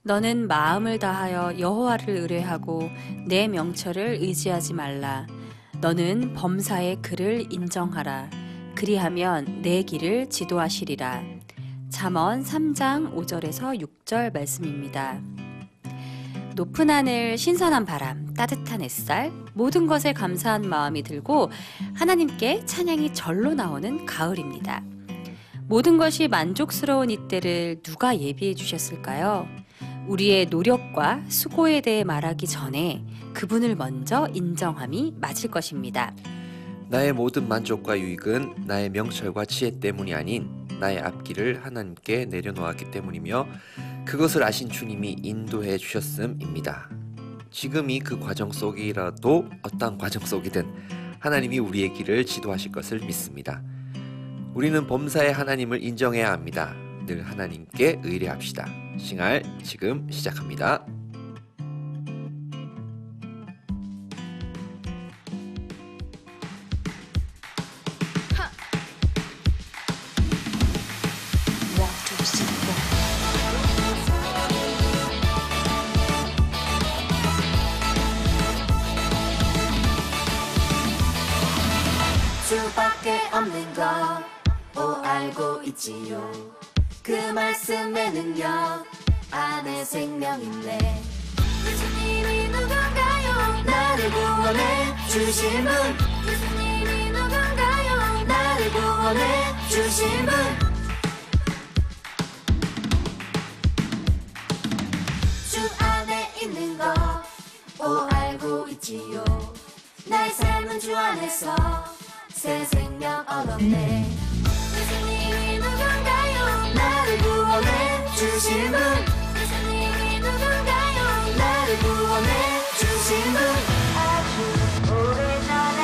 너는 마음을 다하여 여호와를 의뢰하고 내 명철을 의지하지 말라. 너는 범사의 그를 인정하라. 그리하면 내 길을 지도하시리라. 잠언 3장 5절에서 6절 말씀입니다. 높은 하늘, 신선한 바람, 따뜻한 햇살, 모든 것에 감사한 마음이 들고 하나님께 찬양이 절로 나오는 가을입니다. 모든 것이 만족스러운 이때를 누가 예비해 주셨을까요? 우리의 노력과 수고에 대해 말하기 전에 그분을 먼저 인정함이 맞을 것입니다. 나의 모든 만족과 유익은 나의 명철과 지혜 때문이 아닌 나의 앞길을 하나님께 내려놓았기 때문이며 그것을 아신 주님이 인도해 주셨음입니다. 지금이 그 과정 속이라도 어떤 과정 속이든 하나님이 우리의 길을 지도하실 것을 믿습니다. 우리는 범사의 하나님을 인정해야 합니다. 늘 하나님께 의뢰합시다. 싱알 지금 시작합니다. 수밖에 없는 것 알고 있지요. 그 말씀의 능력 안에 생명 있네. 예수님이 누군가요? 나를 구원해 주신 분. 예수님이 누군가요? 나를 구원해 주신 분. 주 안에 있는 것 알고 있지요. 나의 삶은 주 안에서 새 생명 얻었네. 예수님이 누군가요? 나를 구원해 주신 분. 예수님이 누군가요? 나를 구원해 주신 분. 아주 오래전에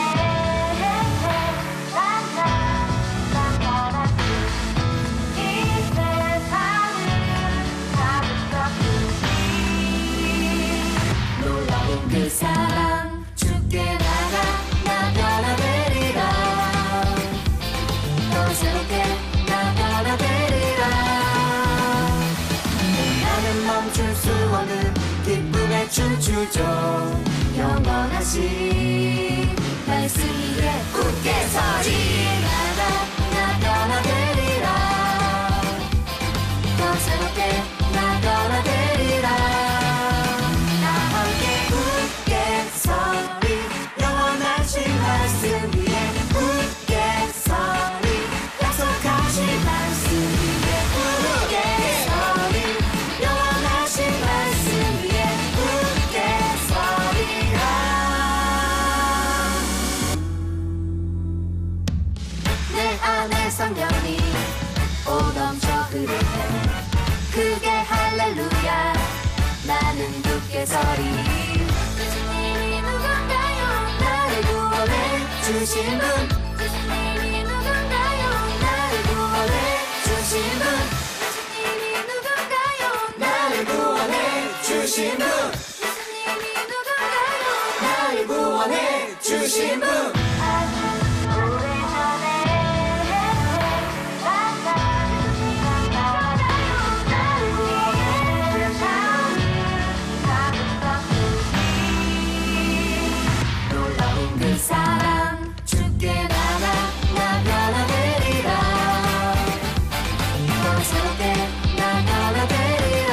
나타났지. 이 세상을 가득 덮으니 놀라운 그 사랑 주께 나가 나 변화되리라. 새롭게 나 변화되리라. 나는 멈출 수 없는 기쁨에 춤추죠. 영원하신 말씀 위에 굳게 서리. 나 변화되리라. 더 새롭게 나 변화되리라. 나 함께 굳게 서리. 영원하신 말씀 위에 굳게 서리. 약속하신 말씀 위에 굳게 서리. 영원하신 말씀 위에 굳게 서리라. 내 안에 성령이 오넘쳐 흐르네. 크게 할렐루야. 나는 굳게 서리. 예수님이 누군가요? 나를 구원해 주신 분. 예수님이 누군가요? 나를 구원해 주신 분. 예수님이 누군가요? 나를 구원해 주신 분. 예수님이 누군가요? 나를 구원해 주신 분. 아주 오래전에 나를 구원해 놀라운 그 사랑 주께 나 변화되리라. 더 새롭게 나 변화되리라.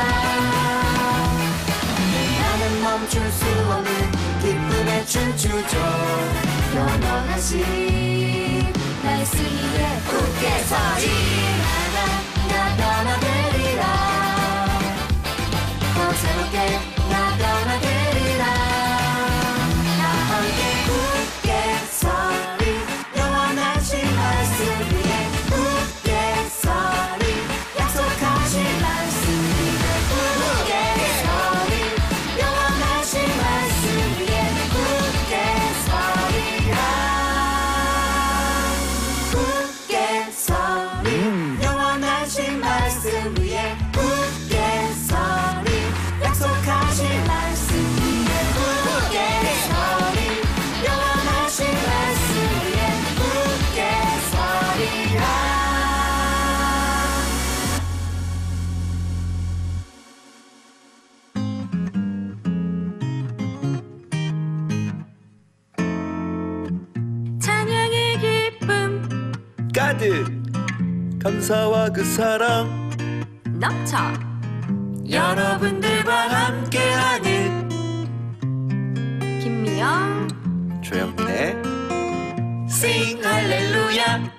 나는 멈출 수 없는 기쁨에 춤추죠. 영원하신 말씀 위에 굳게 서리. 나 변화되리라. 더 새롭게 나 변화되리라. 나 함께 굳게 서리. 영원하신 말씀 위에 굳게 서리. 약속하신 말씀 위에 굳게 서리. 영원하신 말씀 위에 굳게 서리라. 굳게 서리. 가득 감사와 그 사랑 넘쳐 여러분들과 함께하는 김미영 조영민의 Sing 할렐루야.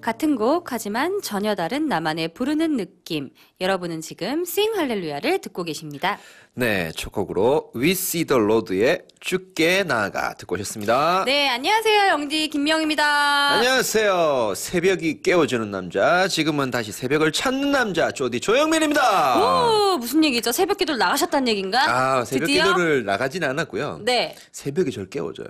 같은 곡 하지만 전혀 다른 나만의 부르는 느낌. 여러분은 지금 싱 할렐루야를 듣고 계십니다. 네, 첫 곡으로 We See the Lord의 주께 나아가 듣고 오셨습니다. 네, 안녕하세요. 영디 김미영입니다. 안녕하세요. 새벽이 깨워주는 남자, 지금은 다시 새벽을 찾는 남자 조디 조영민입니다. 오, 무슨 얘기죠? 새벽 기도를 나가셨다는 얘기인가? 아, 새벽 드디어? 기도를 나가진 않았고요. 네. 새벽이 절 깨워줘요.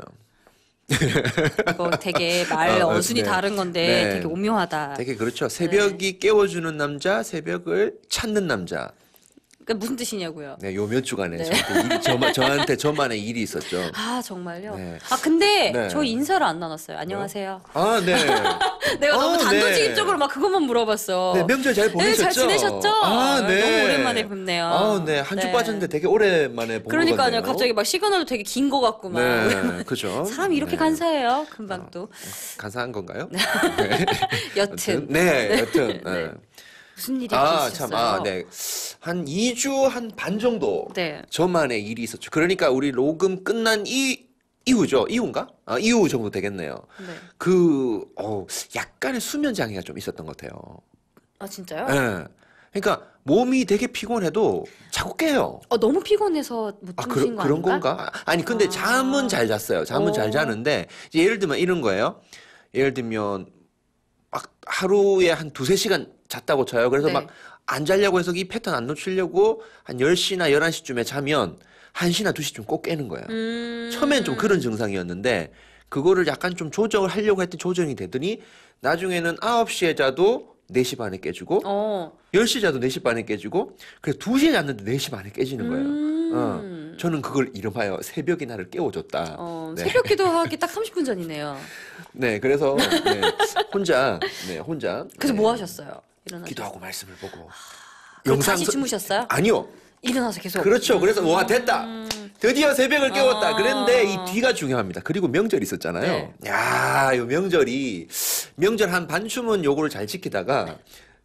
이거 되게 말 어순이 네. 다른 건데 네. 되게 오묘하다. 되게 그렇죠. 새벽이 깨워주는 남자, 새벽을 찾는 남자. 그러니까 무슨 뜻이냐고요? 네, 요 몇 주간에 네. 저한테 저만의 일이 있었죠. 아, 정말요? 네. 아, 근데 네. 저 인사를 안 나눴어요. 안녕하세요. 아, 네. 내가 너무 네. 단도직입적으로 막 그것만 물어봤어. 네, 명절 잘 보내셨죠? 네, 잘 지내셨죠? 아, 네. 너무 오랜만에 뵙네요. 아, 네. 한 주 네. 빠졌는데 되게 오랜만에 본 것 그러니까요. 같네요. 갑자기 막 시그널도 되게 긴 거 같고 막. 네, 그죠. 사람이 이렇게 네. 간사해요. 금방 또. 간사한 건가요? 여튼. 네, 여튼. 네. 네. 무슨 일이 아, 있으셨어요? 참, 네. 한 2주 한 반 정도 네. 저만의 일이 있었죠. 그러니까 우리 녹음 끝난 이후죠. 이후인가? 아, 이후 정도 되겠네요. 네. 약간의 수면 장애가 좀 있었던 것 같아요. 아, 진짜요? 예. 그러니까 몸이 되게 피곤해도 자꾸 깨요. 너무 피곤해서 못 아, 주무신 거 그런 아닌가? 건가? 아니, 근데 아. 잠은 잘 잤어요. 잠은 잘 자는데, 이제 예를 들면 이런 거예요. 예를 들면, 막 하루에 한 2-3시간 잤다고 쳐요. 그래서 네. 막 안 자려고 해서 이 패턴 안 놓치려고 한 10시나 11시쯤에 자면 1시나 2시쯤 꼭 깨는 거예요. 처음엔 좀 그런 증상이었는데, 그거를 약간 좀 조정을 하려고 했더니 조정이 되더니, 나중에는 9시에 자도 4시 반에 깨지고, 10시 자도 4시 반에 깨지고, 그래서 2시에 잤는데 4시 반에 깨지는 거예요. 저는 그걸 이름하여 새벽이 나를 깨워줬다. 네. 새벽 기도하기 딱 30분 전이네요. 네, 그래서 네, 혼자. 그래서 네, 뭐 하셨어요? 일어나서. 기도하고 말씀을 보고. 그럼 다시 주무셨어요? 아니요. 일어나서 계속. 그렇죠. 그래서 와 됐다. 드디어 새벽을 깨웠다. 아. 그런데 이 뒤가 중요합니다. 그리고 명절이 있었잖아요. 네. 야, 요 명절 한 반쯤은 요거를 잘 지키다가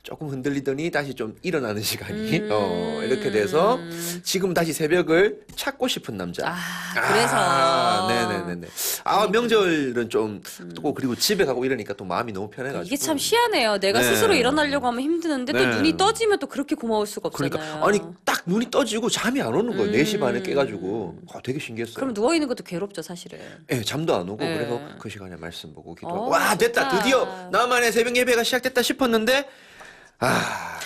조금 흔들리더니 다시 좀 일어나는 시간이 이렇게 돼서 지금 다시 새벽을 찾고 싶은 남자. 그래서. 네네네네. 아, 명절은 좀 또 그리고 집에 가고 이러니까 또 마음이 너무 편해가지고. 이게 참 희한해요. 내가 네. 스스로 일어나려고 하면 힘드는데 또 네. 눈이 떠지면 또 그렇게 고마울 수가 없잖아요. 그러니까 아니 딱 눈이 떠지고 잠이 안 오는 거예요. 4시 반에 깨가지고 되게 신기했어요. 그럼 누워 있는 것도 괴롭죠, 사실은. 예, 잠도 안 오고 네. 그래서 그 시간에 말씀 보고 기도하고 와 좋다. 됐다 드디어 나만의 새벽 예배가 시작됐다 싶었는데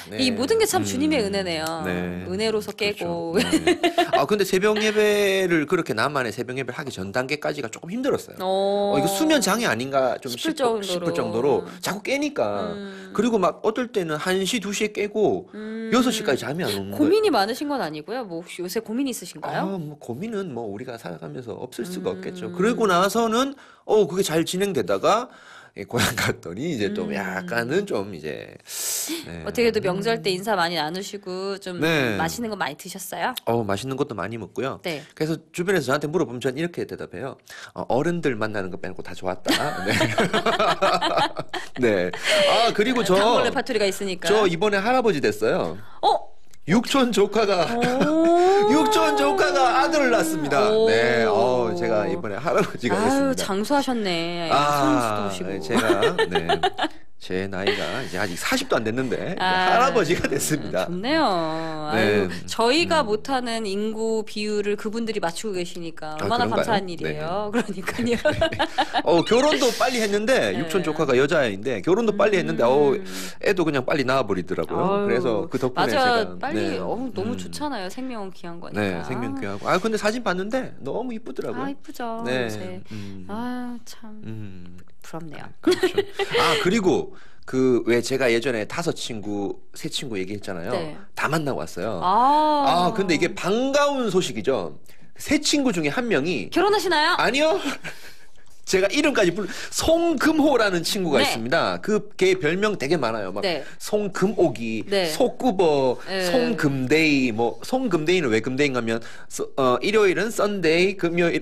네. 이 모든 게 참 주님의 은혜네요. 네. 은혜로서 깨고. 그렇죠. 네. 아 근데 새벽 예배를 그렇게 나만의 새벽 예배를 하기 전 단계까지가 조금 힘들었어요. 이거 수면 장애 아닌가 좀 싶을 싶을 정도로 자꾸 깨니까 그리고 막 어떨 때는 1시 2시에 깨고 6시까지 잠이 안 오는 거예요. 고민이 많으신 건 아니고요. 뭐 혹시 요새 고민이 있으신가요? 뭐 고민은 뭐 우리가 살아가면서 없을 수가 없겠죠. 그러고 나서는 그게 잘 진행되다가 고향 갔더니 이제 좀 약간은 좀 이제 네. 어떻게도 명절 때 인사 많이 나누시고 좀 네. 맛있는 거 많이 드셨어요? 맛있는 것도 많이 먹고요. 네. 그래서 주변에서 저한테 물어보면 전 이렇게 대답해요. 어른들 만나는 거 빼고 다 좋았다. 네. 네. 아 그리고 단골 레파토리가 있으니까. 저 이번에 할아버지 됐어요. 육촌 조카가 아들을 낳았습니다. 오. 네, 제가 이번에 할아버지가 됐습니다. 장수하셨네. 아, 손수도 오시고. 제가 제 나이가 이제 아직 40도 안 됐는데 할아버지가 됐습니다. 좋네요. 네. 아유, 저희가 못하는 인구 비율을 그분들이 맞추고 계시니까 얼마나 그런가요? 감사한 일이에요. 그러니까요. 결혼도 빨리 했는데 육촌 조카가 여자아이인데 결혼도 빨리 했는데 애도 그냥 빨리 낳아버리더라고요. 그래서 그 덕분에 맞아, 제가 빨리 너무 좋잖아요. 생명은 귀한 거니까. 네, 생명 귀하고. 근데 사진 봤는데 너무 이쁘더라고요. 이쁘죠. 네. 요새. 참 부럽네요. 그렇죠. 그리고 왜 제가 예전에 5친구, 3친구 얘기했잖아요. 네. 다 만나고 왔어요. 근데 이게 반가운 소식이죠. 3친구 중에 한 명이 결혼하시나요? 아니요. 제가 이름까지 송금호라는 친구가 네. 있습니다. 그 걔 별명 되게 많아요. 막 네. 송금오기, 네. 속구버, 네. 송금데이. 뭐 송금데이는 왜 금데이인가 하면 일요일은 썬데이,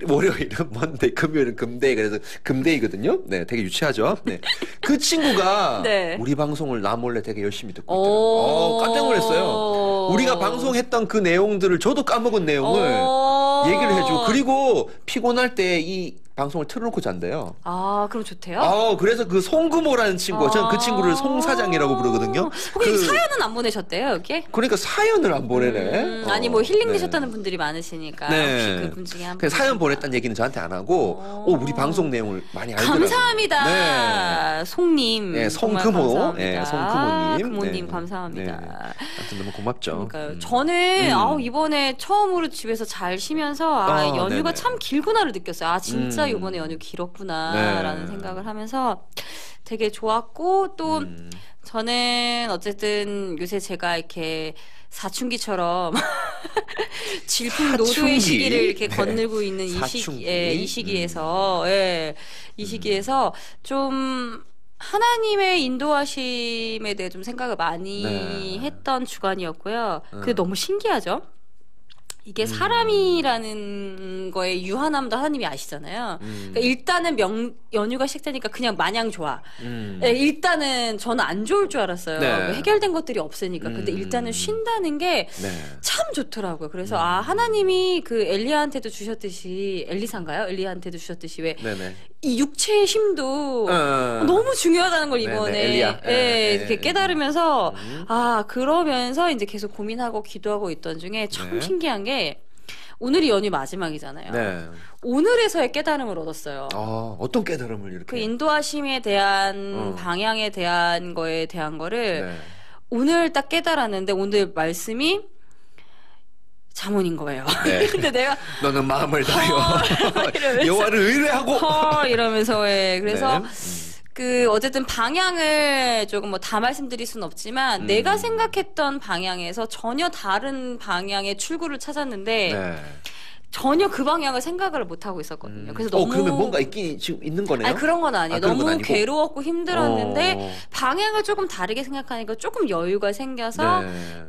월요일은 먼데이, 금요일은 금데이. 그래서 금데이거든요. 네, 되게 유치하죠. 네. 그 친구가 네. 우리 방송을 나 몰래 되게 열심히 듣고 오. 있더라고요. 깜짝 놀랐어요. 우리가 방송했던 그 내용들을 저도 까먹은 내용을 얘기를 해주고, 그리고 피곤할 때 이 방송을 틀어놓고 잔대요. 아, 그럼 좋대요? 그래서 그 송금호라는 친구, 저는 그 친구를 송사장이라고 부르거든요. 혹시 사연은 안 보내셨대요, 여기? 그러니까 사연을 안 보내네. 아니, 뭐 힐링 네. 되셨다는 분들이 많으시니까. 네. 혹시 그분 중에 한 분. 사연 보냈다는 얘기는 저한테 안 하고, 우리 방송 내용을 많이 알더라고요. 감사합니다. 송님. 네, 정말 송금호. 감사합니다. 네, 송금호님. 금호님 네. 감사합니다. 네. 아무튼 너무 고맙죠. 그러니까요. 저는 이번에 처음으로 집에서 잘 쉬면서 연휴가 네네. 참 길구나를 느꼈어요. 진짜 이번에 연휴 길었구나라는 네. 생각을 하면서 되게 좋았고, 또 저는 어쨌든 요새 제가 이렇게 사춘기처럼 질풍노도의 사춘기. 시기를 이렇게 네. 건너고 있는 사춘기. 이 시기에서 이 시기에서 좀 하나님의 인도하심에 대해 좀 생각을 많이 네. 했던 주간이었고요. 그게 너무 신기하죠. 이게 사람이라는 거에 유한함도 하나님이 아시잖아요. 그러니까 일단은 연휴가 시작되니까 그냥 마냥 좋아. 네, 일단은 저는 안 좋을 줄 알았어요. 네. 해결된 것들이 없으니까. 근데 일단은 쉰다는 게 참 네. 좋더라고요. 그래서 하나님이 그 엘리야한테도 주셨듯이, 엘리사인가요? 엘리야한테도 주셨듯이 왜 네네. 이 육체의 힘도 너무 중요하다는 걸 이번에 네네, 엘리야. 네, 이렇게 깨달으면서 그러면서 이제 계속 고민하고 기도하고 있던 중에 참 네. 신기한 게 오늘이 연휴 마지막이잖아요. 네. 오늘에서의 깨달음을 얻었어요. 어떤 깨달음을 이렇게. 그 인도하심에 대한 방향에 대한 거에 대한 거를 네. 오늘 딱 깨달았는데, 오늘 말씀이 잠언인 거예요. 네. 근데 내가 너는 마음을 다하여 이러면서 여호와를 의뢰하고. 이러면서 그래서 네. 그 어쨌든 방향을 조금 뭐 다 말씀드릴 수는 없지만 내가 생각했던 방향에서 전혀 다른 방향의 출구를 찾았는데 네. 전혀 그 방향을 생각을 못 하고 있었거든요. 그래서 너무 그러면 뭔가 있긴 지금 있는 거네요. 아니, 그런 건 아니에요. 그런 건 너무 아니고? 괴로웠고 힘들었는데 방향을 조금 다르게 생각하니까 조금 여유가 생겨서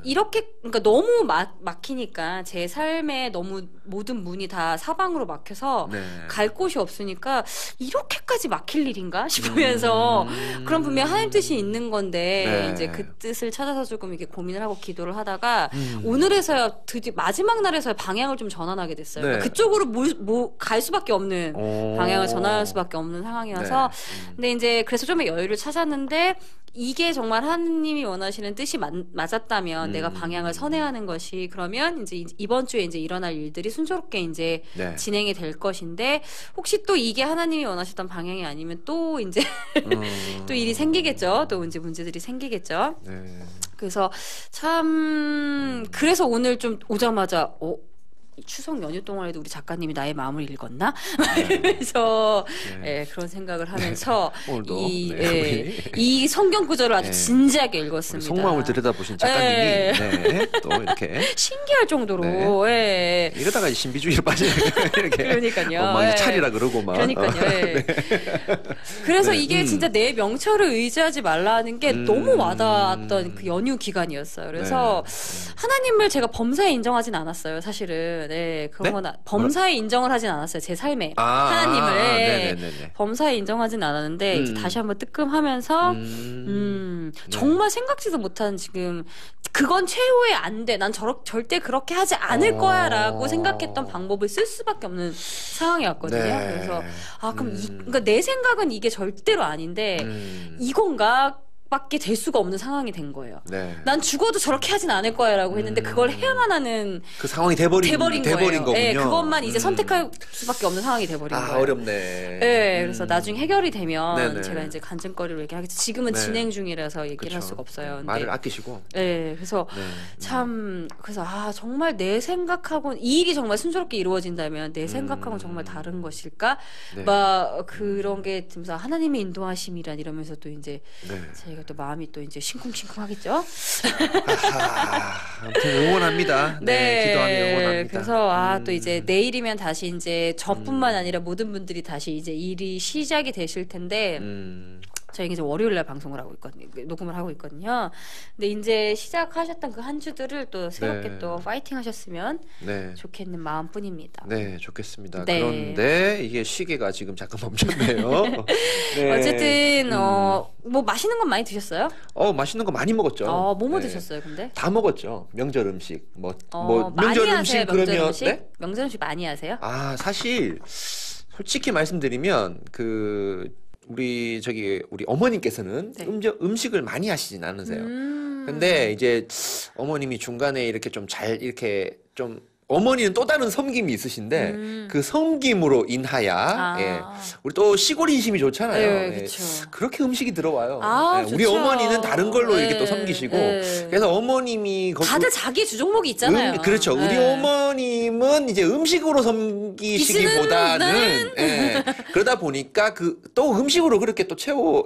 이렇게, 그러니까 너무 막히니까 제 삶에 너무 모든 문이 다 사방으로 막혀서 갈 곳이 없으니까 이렇게까지 막힐 일인가 싶으면서 그럼 분명 하나님 뜻이 있는 건데 이제 그 뜻을 찾아서 조금 이렇게 고민을 하고 기도를 하다가 오늘에서야 드디어 마지막 날에서야 방향을 좀 전환하게 됐어요. 그러니까 그쪽으로 갈 수밖에 없는 방향을 전환할 수밖에 없는 상황이어서 근데 이제 그래서 좀 여유를 찾았는데 이게 정말 하나님이 원하시는 뜻이 맞았다면 내가 방향을 선회하는 것이 그러면 이제 이번 주에 이제 일어날 일들이 순조롭게 이제 진행이 될 것인데 혹시 또 이게 하나님이 원하셨던 방향이 아니면 또 이제 또 일이 생기겠죠. 또 이제 문제들이 생기겠죠. 그래서 참 그래서 오늘 좀 오자마자 추석 연휴 동안에도 우리 작가님이 나의 마음을 읽었나? 이러면서 그런 생각을 하면서 오늘도 이 성경 구절을 아주 진지하게 읽었습니다. 속마음을 들여다보신 작가님이 또 이렇게 신기할 정도로 이러다가 신비주의로 빠지는 이렇게 그러니까요. 막 차리라 그러고 막 그러니까요. 그래서 이게 진짜 내 명철을 의지하지 말라는 게 너무 와닿았던 그 연휴 기간이었어요. 그래서 하나님을 제가 범사에 인정하진 않았어요. 사실은 그런 건 범사에 인정을 하진 않았어요. 제 삶에 하나님을 범사에 인정하진 않았는데 이제 다시 한번 뜨끔하면서 정말 생각지도 못한 지금 그건 최후의 안 돼. 난 절대 그렇게 하지 않을 거야라고 생각했던 방법을 쓸 수밖에 없는 상황이었거든요. 그래서 그럼 그러니까 내 생각은 이게 절대로 아닌데 이건가? 밖에 될 수가 없는 상황이 된 거예요. 난 죽어도 저렇게 하진 않을 거야라고 했는데 그걸 해야만 하는 그 상황이 돼버린 거군요. 그것만 이제 선택할 수밖에 없는 상황이 돼버린 거예요. 어렵네. 그래서 나중에 해결이 되면 제가 이제 간증거리로 얘기하겠죠. 지금은 진행 중이라서 얘기를 할 수가 없어요. 근데 말을 아끼시고. 그래서 참 그래서 정말 내 생각하고는 이 일이 정말 순조롭게 이루어진다면 내 생각하고는 정말 다른 것일까? 막 그런 게 들면서 하나님의 인도하심이란 이러면서 또 이제 제가 이것도 마음이 또 이제 싱쿵싱쿵하겠죠. 아무튼 응원합니다. 네, 기도하며 응원합니다. 그래서 또 이제 내일이면 다시 이제 저뿐만 아니라 모든 분들이 다시 이제 일이 시작이 되실 텐데. 저희가 이제 월요일 날 방송을 하고 있거든요. 녹음을 하고 있거든요. 근데 이제 시작하셨던 그 한 주들을 또 새롭게 네. 또 파이팅 하셨으면 네. 좋겠는 마음뿐입니다. 네, 좋겠습니다. 네. 그런데 이게 시계가 지금 잠깐 멈췄네요. 네. 어쨌든 뭐 맛있는 건 많이 드셨어요? 맛있는 거 많이 먹었죠. 뭐뭐 네. 드셨어요, 근데? 다 먹었죠. 명절 음식. 뭐 많이 명절 하세요, 음식 명절 그러면 음식? 네? 명절 음식 많이 하세요? 사실 솔직히 말씀드리면 우리 어머님께서는 네. 음식을 많이 하시진 않으세요. 근데 이제 어머님이 중간에 이렇게 좀 잘 이렇게 좀 어머니는 또 다른 섬김이 있으신데 그 섬김으로 인하여 예. 우리 또 시골 인심이 좋잖아요. 네, 예. 그렇죠. 그렇게 음식이 들어와요. 예. 우리 좋죠. 어머니는 다른 걸로 이렇게 네, 또 섬기시고 네. 그래서 어머님이 다들 자기 주종목이 있잖아요. 그렇죠. 우리 네. 어머님은 이제 음식으로 섬기시기보다는 예. 그러다 보니까 또 음식으로 그렇게 또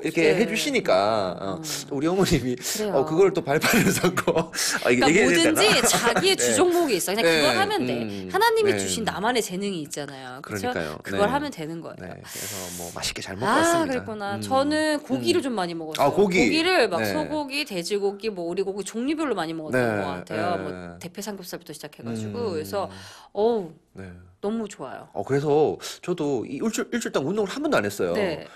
이렇게 네. 해주시니까 또 우리 어머님이 그래요. 그걸 또 발판을 잡고 그러니까 얘기해야 뭐든지 되나? 자기의 네. 주종목이 있어. 그냥 네. 그걸 하면 돼. 하나님이 네. 주신 나만의 재능이 있잖아요. 그렇죠? 그러니까요. 그걸 네. 하면 되는 거예요. 네, 그래서 뭐 맛있게 잘 먹고 왔습니다. 그랬구나. 저는 고기를 좀 많이 먹었어요. 고기. 고기를 막 네. 소고기, 돼지고기, 뭐 오리고기 종류별로 많이 먹었던 네. 것 같아요. 네. 뭐 대패 삼겹살부터 시작해가지고 그래서 네. 너무 좋아요. 그래서 저도 이 일주일 동안 운동을 한 번도 안 했어요. 네.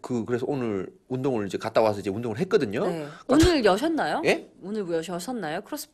그래서 오늘 운동을 이제 갔다 와서 이제 운동을 했거든요. 네. 오늘 여셨나요? 예? 오늘 여셨나요? 크로스핏?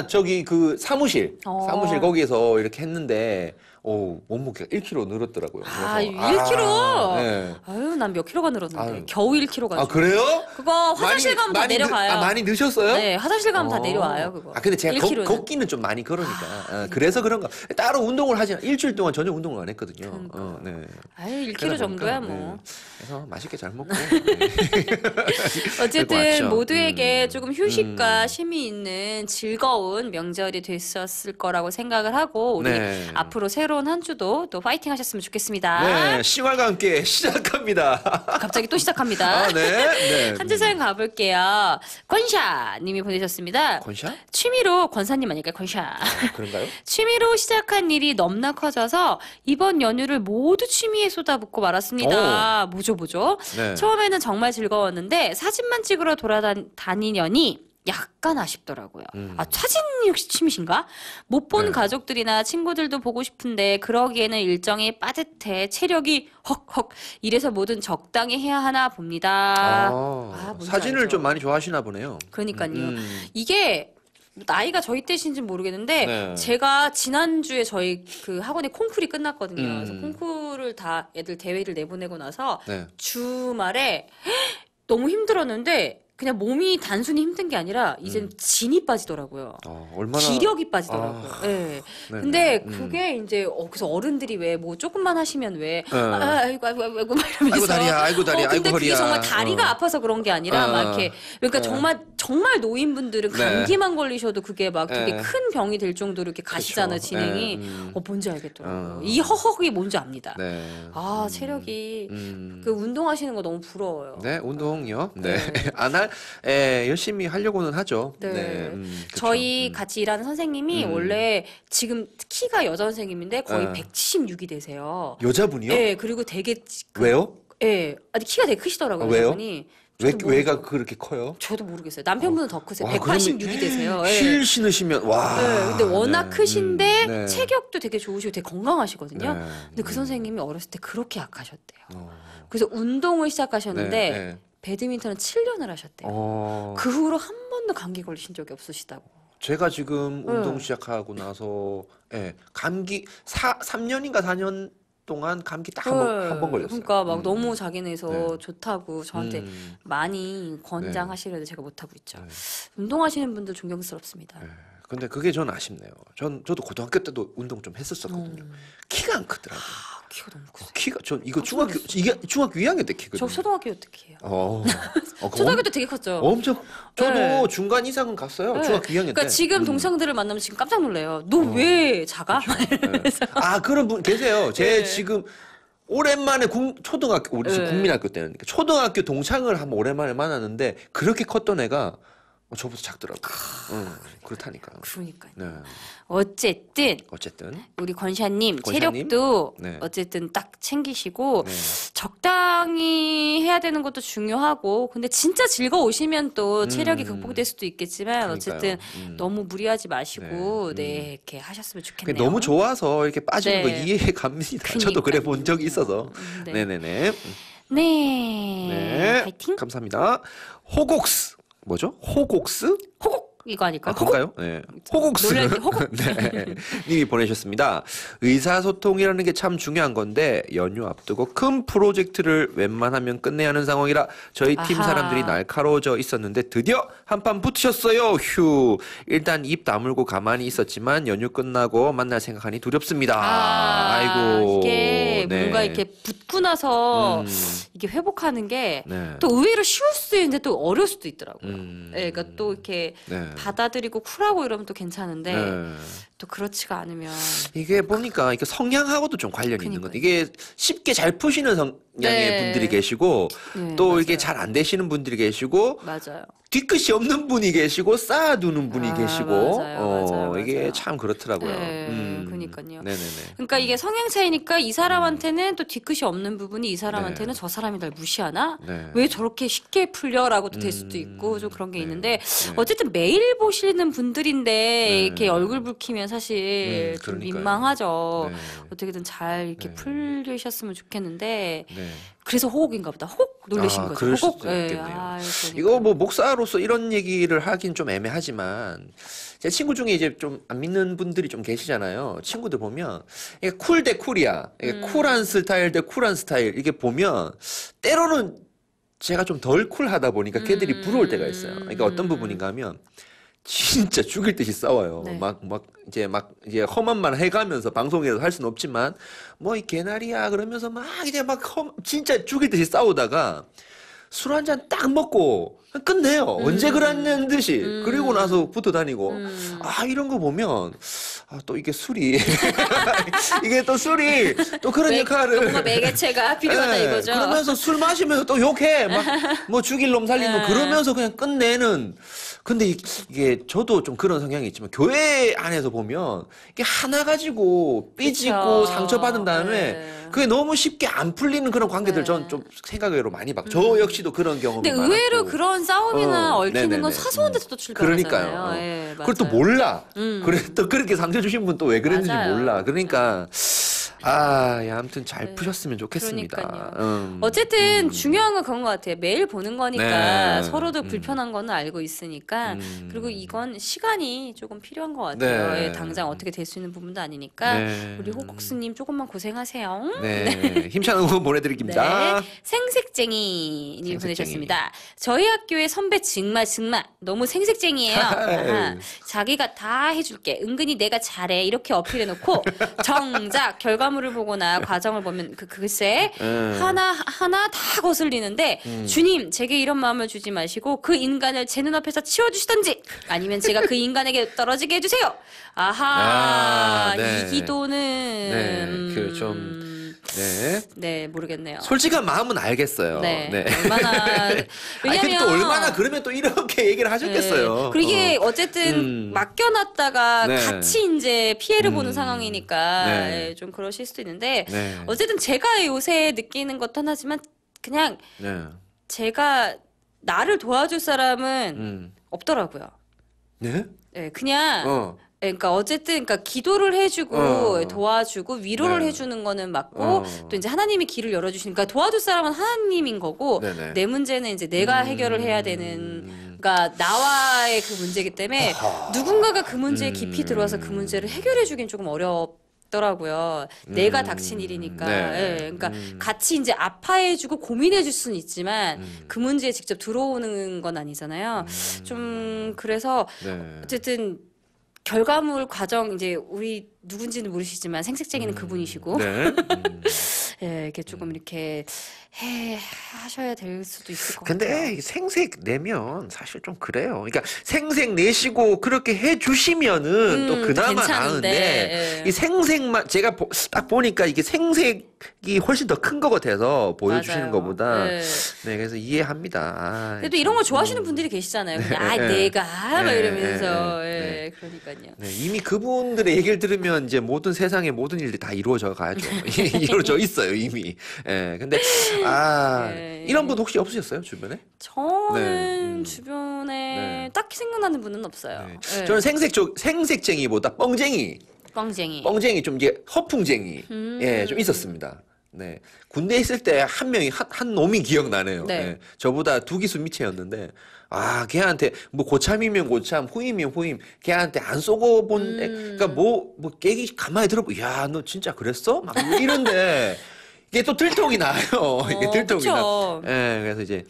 저기 그 사무실 어. 거기에서 이렇게 했는데 몸무게가 1kg 늘었더라고요. 그래서 1kg? 네. 아유, 난 몇 킬로가 늘었는데. 아유. 겨우 1kg가. 그래요? 그거 화장실 가면 다 내려가요. 많이 늦으셨어요? 네, 화장실 가면 다 내려와요, 그거. 근데 제가 1kg 는. 걷기는 좀 많이 걸으니까. 그래서 그런가. 따로 운동을 하지 일주일 동안 전혀 운동을 안 했거든요. 그러니까. 네. 아유, 1kg 그러다 정도야 보니까, 뭐. 네. 그래서 맛있게 잘 먹고. 어쨌든 왔죠. 모두에게 조금 휴식과 쉼이 있는 즐거운 명절이 됐었을 거라고 생각을 하고 우리 네. 앞으로 새로운 한 주도 또 파이팅 하셨으면 좋겠습니다. 네, 싱활과 함께 시작합니다. 갑자기 또 시작합니다. 네. 한 주 사연 가볼게요. 권샤 님이 보내셨습니다. 권샷? 취미로 권사님 아닐까요? 권샤. 그런가요? 취미로 시작한 일이 너무나 커져서 이번 연휴를 모두 취미에 쏟아붓고 말았습니다. 뭐죠? 네. 처음에는 정말 즐거웠는데 사진만 찍으러 돌아다니려니 약간 아쉽더라고요. 사진이 혹시 취미신가? 못 본 네. 가족들이나 친구들도 보고 싶은데 그러기에는 일정이 빠듯해 체력이 헉헉 이래서 뭐든 적당히 해야 하나 봅니다. 뭔지 사진을 알죠? 좀 많이 좋아하시나 보네요. 그러니까요. 이게 나이가 저희 때신지 모르겠는데 네. 제가 지난주에 저희 그 학원에 콩쿨이 끝났거든요. 그래서 콩쿨을 다 애들 대회를 내보내고 나서 네. 주말에 너무 힘들었는데 그냥 몸이 단순히 힘든 게 아니라 이젠 진이 빠지더라고요. 얼마나 기력이 빠지더라고요. 네. 네네. 근데 그게 이제 그래서 어른들이 왜 뭐 조금만 하시면 왜 아이고 막 이러면서 아이고 다리야, 아이고 다리야, 근데 아이고 그게 허리야. 정말 다리가 아파서 그런 게 아니라 막 이렇게 그러니까 정말 노인분들은 네. 감기만 걸리셔도 그게 막 되게 네. 큰 병이 될 정도로 이렇게 가시잖아요, 그쵸. 진행이. 네. 뭔지 알겠더라고요. 이 허허이 뭔지 압니다. 네. 체력이 그 운동하시는 거 너무 부러워요. 네, 운동이요. 네. 네. 열심히 하려고는 하죠. 네. 그쵸. 저희 같이 일하는 선생님이 원래 지금 키가 여자 선생님인데 거의 176이 되세요. 여자분이요? 네, 그리고 되게 왜요? 네, 아니 키가 되게 크시더라고요. 왜요? 여자분이. 저도 왜가 모르겠어요. 그렇게 커요? 저도 모르겠어요. 남편분은 더 크세요. 와, 186이 되세요. 네. 힐 신으시면 와. 네, 근데 워낙 네. 크신데 네. 체격도 되게 좋으시고 되게 건강하시거든요. 네. 근데 그 선생님이 어렸을 때 그렇게 약하셨대요. 그래서 운동을 시작하셨는데 네. 배드민턴은 7년을 하셨대요. 그 후로 한 번도 감기 걸리신 적이 없으시다고. 제가 지금 운동 네. 시작하고 나서 감기 3년인가 4년 동안 감기 딱 한 번 걸렸어요. 그러니까 막 너무 자기네에서 네. 좋다고 저한테 많이 권장하시려는데 제가 못하고 있죠. 네. 운동하시는 분들 존경스럽습니다. 근데 그게 저는 아쉽네요. 저도 고등학교 때도 운동 좀 했었거든요. 키가 안 크더라고요. 키가 너무 크세요. 키가 이거 이게 중학교 2학년 때 키거든요. 저 초등학교 때 키예요. 그거 초등학교 때 되게 컸죠. 엄청 저도 네. 중간 이상은 갔어요. 네. 중학교 2학년 때. 그러니까 지금 동창들을 만나면 지금 깜짝 놀래요. 너 왜 작아? 그런 분 계세요. 제 네. 지금 오랜만에 초등학교 우리 네. 국민학교 때는 초등학교 동창을 한번 오랜만에 만났는데 그렇게 컸던 애가 저보다 작더라고. 그렇다니까요. 그러니까요. 네. 어쨌든 우리 권샤님 권샤님? 체력도 네. 어쨌든 딱 챙기시고 네. 적당히 해야 되는 것도 중요하고 근데 진짜 즐거우시면 또 체력이 극복될 수도 있겠지만 어쨌든 너무 무리하지 마시고 네, 이렇게 하셨으면 좋겠네요. 너무 좋아서 이렇게 빠지는 거 네. 이해 갑니다. 저도 그래 본 적이 있어서. 네. 네네네. 네. 파이팅. 감사합니다. 호곡스 뭐죠? 호곡스? 호곡 이거 아닐까요? 그런가요? 네. 호곡스. 놀랄 때 호곡. 네. 님이 보내셨습니다. 의사소통이라는 게 참 중요한 건데 연휴 앞두고 큰 프로젝트를 웬만하면 끝내야 하는 상황이라 저희 팀 아하. 사람들이 날카로워져 있었는데 드디어 한판 붙으셨어요. 휴. 일단 입 다물고 가만히 있었지만 연휴 끝나고 만날 생각하니 두렵습니다. 아이고. 이게 네. 뭔가 이렇게 붙고 나서 음. 이게 회복하는 게 또 네. 의외로 쉬울 수도 있는데 또 어려울 수도 있더라고요. 음. 네, 그러니까 또 이렇게 네. 받아들이고 쿨하고 이러면 또 괜찮은데 네. 또 그렇지가 않으면 이게 보니까 이게 성향하고도 좀 관련이 있는 것 그러니까요. 같아요. 이게 쉽게 잘 푸시는 성향의 네. 분들이 계시고 네, 또 맞아요. 이게 잘 안 되시는 분들이 계시고 맞아요. 뒤끝이 없는 분이 계시고 쌓아두는 분이 아, 계시고 맞아요. 이게 참 그렇더라고요. 네, 그러니까요. 네네네. 그러니까 이게 성향 차이니까 이 사람한테는 또 뒤끝이 없는 부분이 이 사람한테는 저 사람이 날 무시하나? 네. 왜 저렇게 쉽게 풀려라고도 될 수도 있고 좀 그런 게 네. 있는데 네. 어쨌든 매일 보시는 분들인데 네. 이렇게 얼굴 붉히면 사실 좀 그러니까요. 민망하죠. 네. 어떻게든 잘 이렇게 네. 풀리셨으면 좋겠는데 네. 그래서 호곡인가 보다. 호곡 놀라신 아, 거죠. 그럴 호곡. 수도 있겠네요. 그러니까. 이거 뭐 목사로서 이런 얘기를 하긴 좀 애매하지만 제 친구 중에 이제 좀 안 믿는 분들이 좀 계시잖아요. 친구들 보면 이게 쿨 대 쿨이야. 이게 쿨한 스타일 대 쿨한 스타일 이게 보면 때로는 제가 좀 덜 쿨하다 보니까 걔들이 부러울 때가 있어요. 그러니까 어떤 부분인가 하면 진짜 죽일 듯이 싸워요. 네. 막 이제 험한 말 해가면서 방송에서 할 수는 없지만 뭐 이 개나리야 그러면서 막 이제 진짜 죽일 듯이 싸우다가 술 한 잔 딱 먹고 끝내요. 언제 그랬는 듯이. 그리고 나서 붙어 다니고. 이런 거 보면 또 이게 술이 이게 또 술이 또 그런 역할을 뭔가 매개체가 필요하다 네, 이거죠. 그러면서 술 마시면서 또 욕해. 막 뭐 죽일 놈 살린 놈 그러면서 그냥 끝내는. 근데 이게 저도 좀 그런 성향이 있지만 교회 안에서 보면 이게 하나 가지고 삐지고 그쵸. 상처받은 다음에 네. 그게 너무 쉽게 안 풀리는 그런 관계들 네. 전 좀 생각외로 많이 봤고 저 역시도 그런 경험이 근데 많았고. 의외로 그런 싸움이나 얽히는 건 네네네. 사소한 데서 또 출발하잖아요. 그러니까요. 예, 그걸 또 맞아요. 몰라. 그래 또 그렇게 상처 주신 분 또 왜 그랬는지 맞아요. 몰라. 그러니까 아무튼 잘 네. 푸셨으면 좋겠습니다. 그러니까요. 어쨌든 중요한 건 그런 것 같아요. 매일 보는 거니까 네. 서로도 불편한 거는 알고 있으니까 그리고 이건 시간이 조금 필요한 것 같아요. 네. 예, 당장 어떻게 될 수 있는 부분도 아니니까 네. 우리 호국스님 조금만 고생하세요. 네. 힘찬 응원 보내드립니다. 네. 생색쟁이님 생색쟁이. 보내셨습니다. 저희 학교의 선배 정말 너무 생색쟁이에요. 아하. 자기가 다 해줄게. 은근히 내가 잘해. 이렇게 어필해놓고 정작 결과물을 보거나 과정을 보면 글쎄 하나 다 거슬리는데 주님 제게 이런 마음을 주지 마시고 그 인간을 제 눈앞에서 치워주시던지 아니면 제가 그 인간에게 떨어지게 해주세요. 아하 네. 이 기도는 네. 모르겠네요. 솔직한 마음은 알겠어요. 네. 얼마나 근데 또 얼마나 그러면 또 이렇게 얘기를 하셨겠어요. 네. 그리고 이게 어쨌든 맡겨놨다가 네. 같이 이제 피해를 보는 상황이니까 네. 좀 그러실 수도 있는데 네. 어쨌든 제가 요새 느끼는 것도 하나지만 그냥 네. 제가 나를 도와줄 사람은 없더라고요. 네? 네, 그냥 그러니까 어쨌든 그러니까 기도를 해주고 도와주고 위로를 네. 해주는 거는 맞고 또 이제 하나님이 길을 열어주시니까 도와줄 사람은 하나님인 거고 네네. 내 문제는 이제 내가 해결을 해야 되는 그러니까 나와의 그 문제이기 때문에 누군가가 그 문제에 깊이 들어와서 그 문제를 해결해주긴 조금 어렵더라고요. 내가 닥친 일이니까. 네. 예, 그러니까 같이 이제 아파해주고 고민해줄 수는 있지만 그 문제에 직접 들어오는 건 아니잖아요. 좀 그래서 네. 어쨌든 결과물 과정 이제 우리 누군지는 모르시지만 생색쟁이는 그분이시고 네. 예, 이렇게 조금 이렇게 하셔야 될 수도 있을 것 근데 같아요. 생색 내면 사실 좀 그래요. 그러니까 생색 내시고 그렇게 해주시면은 또 그나마 괜찮은데, 나은데 예. 이 생색만 제가 딱 보니까 이게 생색이 훨씬 더 큰 것 같아서 보여주시는 맞아요. 것보다 예. 네 그래서 이해합니다. 아, 그래도 이런 걸 좋아하시는 분들이 계시잖아요. 그냥 내가 막 이러면서 네. 그러니까요. 네, 이미 그분들의 얘기를 들으면 이제 모든 세상의 모든 일들이 다 이루어져 가죠. 이루어져 있어요 이미. 예, 근데 예. 이런 분 혹시 없으셨어요 주변에? 저는 네, 주변에 네. 딱히 생각나는 분은 없어요. 네. 예. 저는 생색쟁이보다 뻥쟁이 좀 이제 허풍쟁이 좀 있었습니다. 네, 군대에 있을 때 한 명이 한 놈이 기억나네요. 네. 예, 저보다 2기수 밑이었는데 걔한테 뭐 고참이면 고참, 후임이면 후임, 걔한테 안 쏘고 본, 그러니까 뭐 깨기 가만히 들어보, 야, 너 진짜 그랬어? 막 이런데 이게 또 들통이 나요. 이게 들통이 나. 그쵸. 예, 그래서 이제.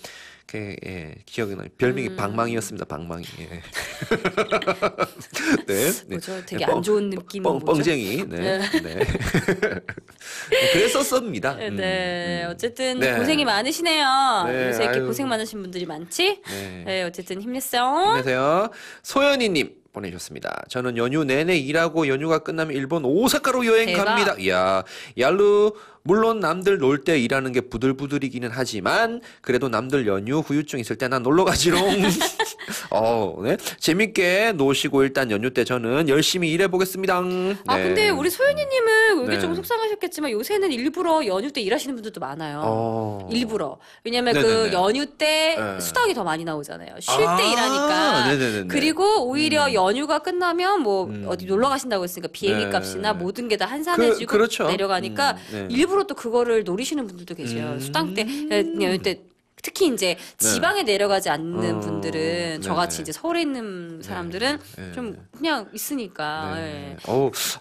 기억이 나요. 별명이 방망이였습니다. 방망이. 예. 네. 뭐죠? 되게 안 좋은 느낌이 뭐죠? 뻥쟁이. 네. 네. 그랬었습니다. 네, 어쨌든 네. 고생이 많으시네요. 네, 요새 이렇게 아유. 고생 많으신 분들이 많지? 네. 네, 어쨌든 힘내세요. 안녕하세요. 소연이님 보내주셨습니다. 저는 연휴 내내 일하고 연휴가 끝나면 일본 오사카로 여행 대박. 갑니다. 이야, 얄루. 물론 남들 놀 때 일하는 게 부들부들이기는 하지만 그래도 남들 연휴 후유증 있을 때 난 놀러 가지롱. 네. 재밌게 노시고 일단 연휴 때 저는 열심히 일해 보겠습니다. 네. 근데 우리 소연이님은 이게 네. 좀 속상하셨겠지만 요새는 일부러 연휴 때 일하시는 분들도 많아요. 일부러. 왜냐면 그 네네네. 연휴 때 네. 수당이 더 많이 나오잖아요. 쉴 때 일하니까. 네네네. 그리고 오히려 연휴가 끝나면 뭐 어디 놀러 가신다고 했으니까 비행기 네. 값이나 모든 게 다 한산해지고 그렇죠. 내려가니까 네. 일부러 또 그거를 노리시는 분들도 계세요. 수당 때, 연휴 때. 특히 이제 지방에 내려가지 않는 분들은 저같이 네네. 이제 서울에 있는 사람들은 네. 좀 그냥 있으니까. 네. 예.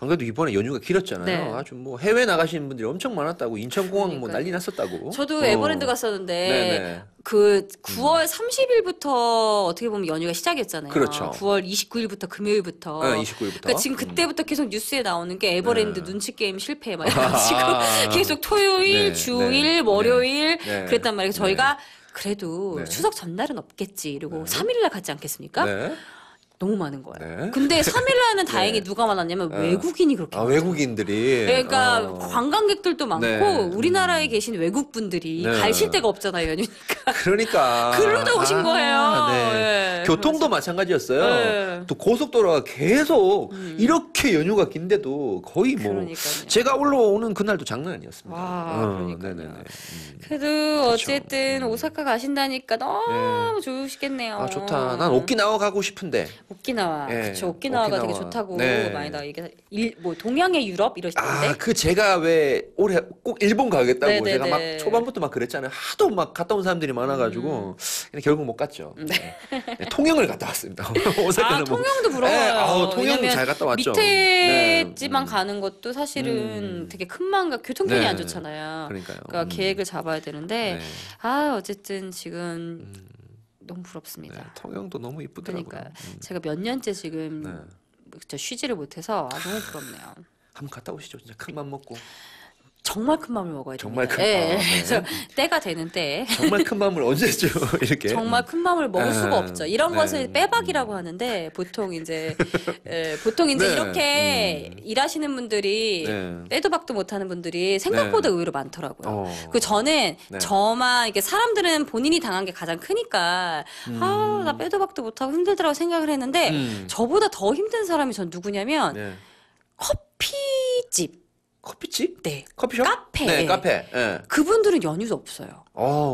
안 그래도 이번에 연휴가 길었잖아요. 네. 아주 뭐 해외 나가시는 분들이 엄청 많았다고 인천공항 뭐 그러니까요. 난리 났었다고. 저도 에버랜드 갔었는데 네네. 그 9월 30일부터 어떻게 보면 연휴가 시작이었잖아요. 그렇죠. 9월 29일부터 금요일부터. 29일부터. 그러니까 지금 그때부터 계속 뉴스에 나오는 게 에버랜드 네. 눈치 게임 실패 막 이래가지고 계속 토요일, 네, 주일, 네, 월요일 네. 그랬단 말이에요. 네. 저희가 그래도 네. 추석 전날은 없겠지 이러고 3일날 갔지 않겠습니까? 네. 너무 많은 거예요. 네. 근데 3일날은 다행히 네. 누가 많았냐면 외국인이 그렇게 많았어요. 외국인들이. 그러니까 관광객들도 많고 네. 우리나라에 계신 외국분들이 네. 가실 데가 없잖아요, 연휴니까. 그러니까. 그러다 오신 거예요. 네. 예, 교통도 마찬가지였어요. 네. 또 고속도로가 계속 이렇게 연휴가 긴데도 거의 뭐 그러니까요. 제가 올라오는 그날도 장난 아니었습니다. 와, 그러니까요. 네네네. 그래도 어쨌든 오사카 가신다니까 너무 네. 좋으시겠네요. 아 좋다. 난 오키나와 가고 싶은데. 오키나와. 예, 그쵸. 오키나와가 되게 오키나와. 좋다고 네. 많이 나 이게 뭐 동양의 유럽 이러시던데. 그 제가 왜 올해 꼭 일본 가겠다고 네네네. 제가 막 초반부터 막 그랬잖아요. 하도 막 갔다 온 사람들이 많아가지고 근데 결국 못 갔죠. 네. 통영을 갔다 왔습니다. 오사카는 뭐. 통영도 부러워요. 네, 통영 왜냐면 잘 갔다 왔죠. 밑에 네. 지방 가는 것도 사실은 되게 큰 마음과 교통편이 네. 안 좋잖아요. 그러니까요. 그러니까 계획을 잡아야 되는데 네. 어쨌든 지금 너무 부럽습니다. 네, 통영도 너무 이쁘더라고요. 그러니까 제가 몇 년째 지금 네. 진짜 쉬지를 못해서 너무 부럽네요. 한번 갔다 오시죠. 진짜 큰 맘 먹고. 정말 큰 마음을 먹어야 정말 됩니다. 큰 예, 마음, 네. 그래서 때가 되는 때 정말 큰 마음을 언제죠? 이렇게. 정말 큰 마음을 먹을 수가 없죠. 이런 네. 것을 빼박이라고 하는데 보통 이제 네. 이렇게 일하시는 분들이 네. 빼도 박도 못하는 분들이 생각보다 의외로 많더라고요. 그 저는 네. 저만 이게 사람들은 본인이 당한 게 가장 크니까 나 빼도 박도 못하고 힘들더라고 생각을 했는데 저보다 더 힘든 사람이 전 누구냐면 네. 커피집. 커피집? 네. 커피숍? 카페. 네, 카페. 네. 그분들은 연휴도 없어요.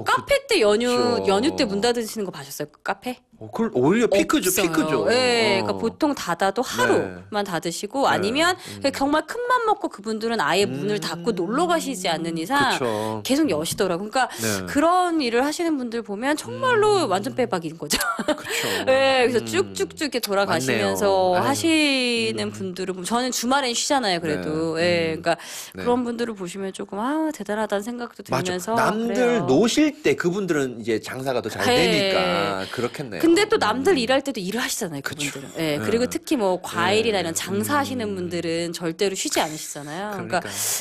카페 때 그쵸. 연휴 때 문 닫으시는 거 봐셨어요? 카페? 그걸 오히려 피크죠, 없어요. 피크죠. 네, 그러니까 보통 닫아도 하루만 네. 닫으시고 아니면 정말 큰 맘 먹고 그분들은 아예 문을 닫고 놀러 가시지 않는 이상 그쵸. 계속 여시더라고요. 그러니까 네. 그런 일을 하시는 분들 보면 정말로 완전 빼박인 거죠. 그쵸. 네, 그래서 쭉쭉쭉 이렇게 돌아가시면서 맞네요. 하시는 분들을 보면 저는 주말엔 쉬잖아요. 그래도 네. 그러니까 네. 그런 분들을 보시면 조금 대단하다는 생각도 맞아. 들면서 남들 그래요. 노실 때 그분들은 이제 장사가 더 잘 네. 되니까 그렇겠네요. 근데 또 남들 일할 때도 일을 하시잖아요, 그분들은. 예. 그리고 특히 뭐 과일이나 이런 장사하시는 분들은 절대로 쉬지 않으시잖아요. 그러니까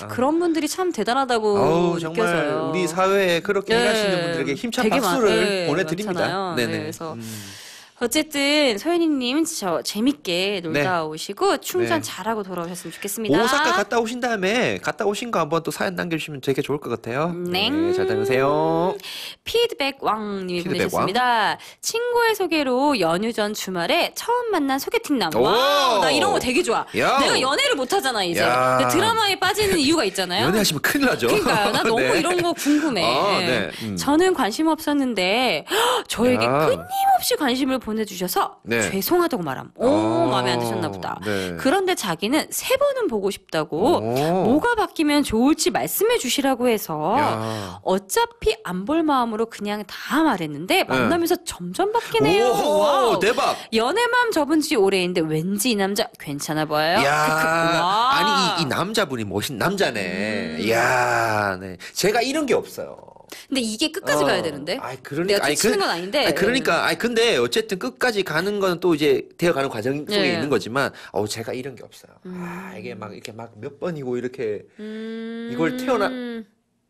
그런 분들이 참 대단하다고 정말 느껴져요. 우리 사회에 그렇게 네. 일하시는 분들에게 힘찬 되게 박수를 네, 보내드립니다. 많잖아요. 네네. 네, 그래서 어쨌든 소연이님 저 재밌게 놀다 오시고 충전 네. 잘하고 돌아오셨으면 좋겠습니다. 오사카 갔다 오신 다음에 갔다 오신 거 한번 또 사연 남겨주시면 되게 좋을 것 같아요. 네. 네, 잘 다녀오세요. 피드백 왕님이 피드백 보내셨습니다. 친구의 소개로 연휴 전 주말에 처음 만난 소개팅남. 오! 와우, 나 이런 거 되게 좋아. 야. 내가 연애를 못 하잖아 이제. 야. 근데 드라마에 빠지는 이유가 있잖아요. 연애하시면 큰일 나죠. 그러니까요. 나 너무 네. 이런 거 궁금해. 아, 네. 네. 저는 관심 없었는데 저에게 야. 끊임없이 관심을 보내주셔서 네. 죄송하다고 말함. 오, 마음에 안 드셨나 보다. 네. 그런데 자기는 3번은 보고 싶다고 오. 뭐가 바뀌면 좋을지 말씀해 주시라고 해서 야. 어차피 안 볼 마음으로 그냥 다 말했는데 만나면서 점점 바뀌네요. 오, 와우. 대박. 연애맘 접은 지 오래인데 왠지 이 남자 괜찮아 보여요. 야, 와. 아니 이 남자분이 멋진 남자네. 야, 네. 제가 이런 게 없어요. 근데 이게 끝까지 가야 되는데. 아이, 그러니까, 내가 쫓치는 건 아닌데. 아니, 그러니까, 아니, 근데 어쨌든 끝까지 가는 건 또 이제 되어가는 과정 속에 네. 있는 거지만, 제가 이런 게 없어요. 이게 막 이렇게 막 몇 번이고 이렇게 이걸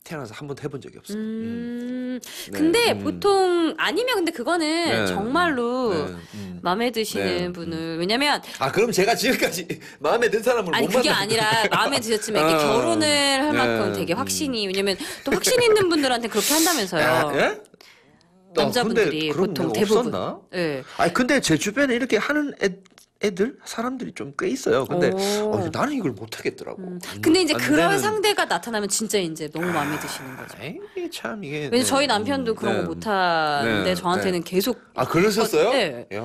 태어나서 한 번도 해본 적이 없어요. 네. 근데 보통 아니면 근데 그거는 네. 정말로 네. 마음에 드시는 네. 분을 왜냐면 그럼 제가 지금까지 마음에 든 사람을 아니 못 그게 만났 아니라 마음에 드셨지만 이렇게 결혼을 할 만큼 되게 확신이 왜냐면 또 확신 있는 분들한테 그렇게 한다면서요. 예? 남자분들이 근데 그런 보통 데가 대부분. 없었나? 예. 아니 근데 제 주변에 이렇게 하는 애들 사람들이 좀 꽤 있어요. 근데 오. 나는 이걸 못 하겠더라고. 근데 이제 안 그런 되는- 상대가 나타나면 진짜 이제 너무 마음에 드시는 거죠. 이게 참 이게. 왜냐면 저희 남편도 그런 거 못하는데 네. 저한테는 계속 그러셨어요? 네. 야.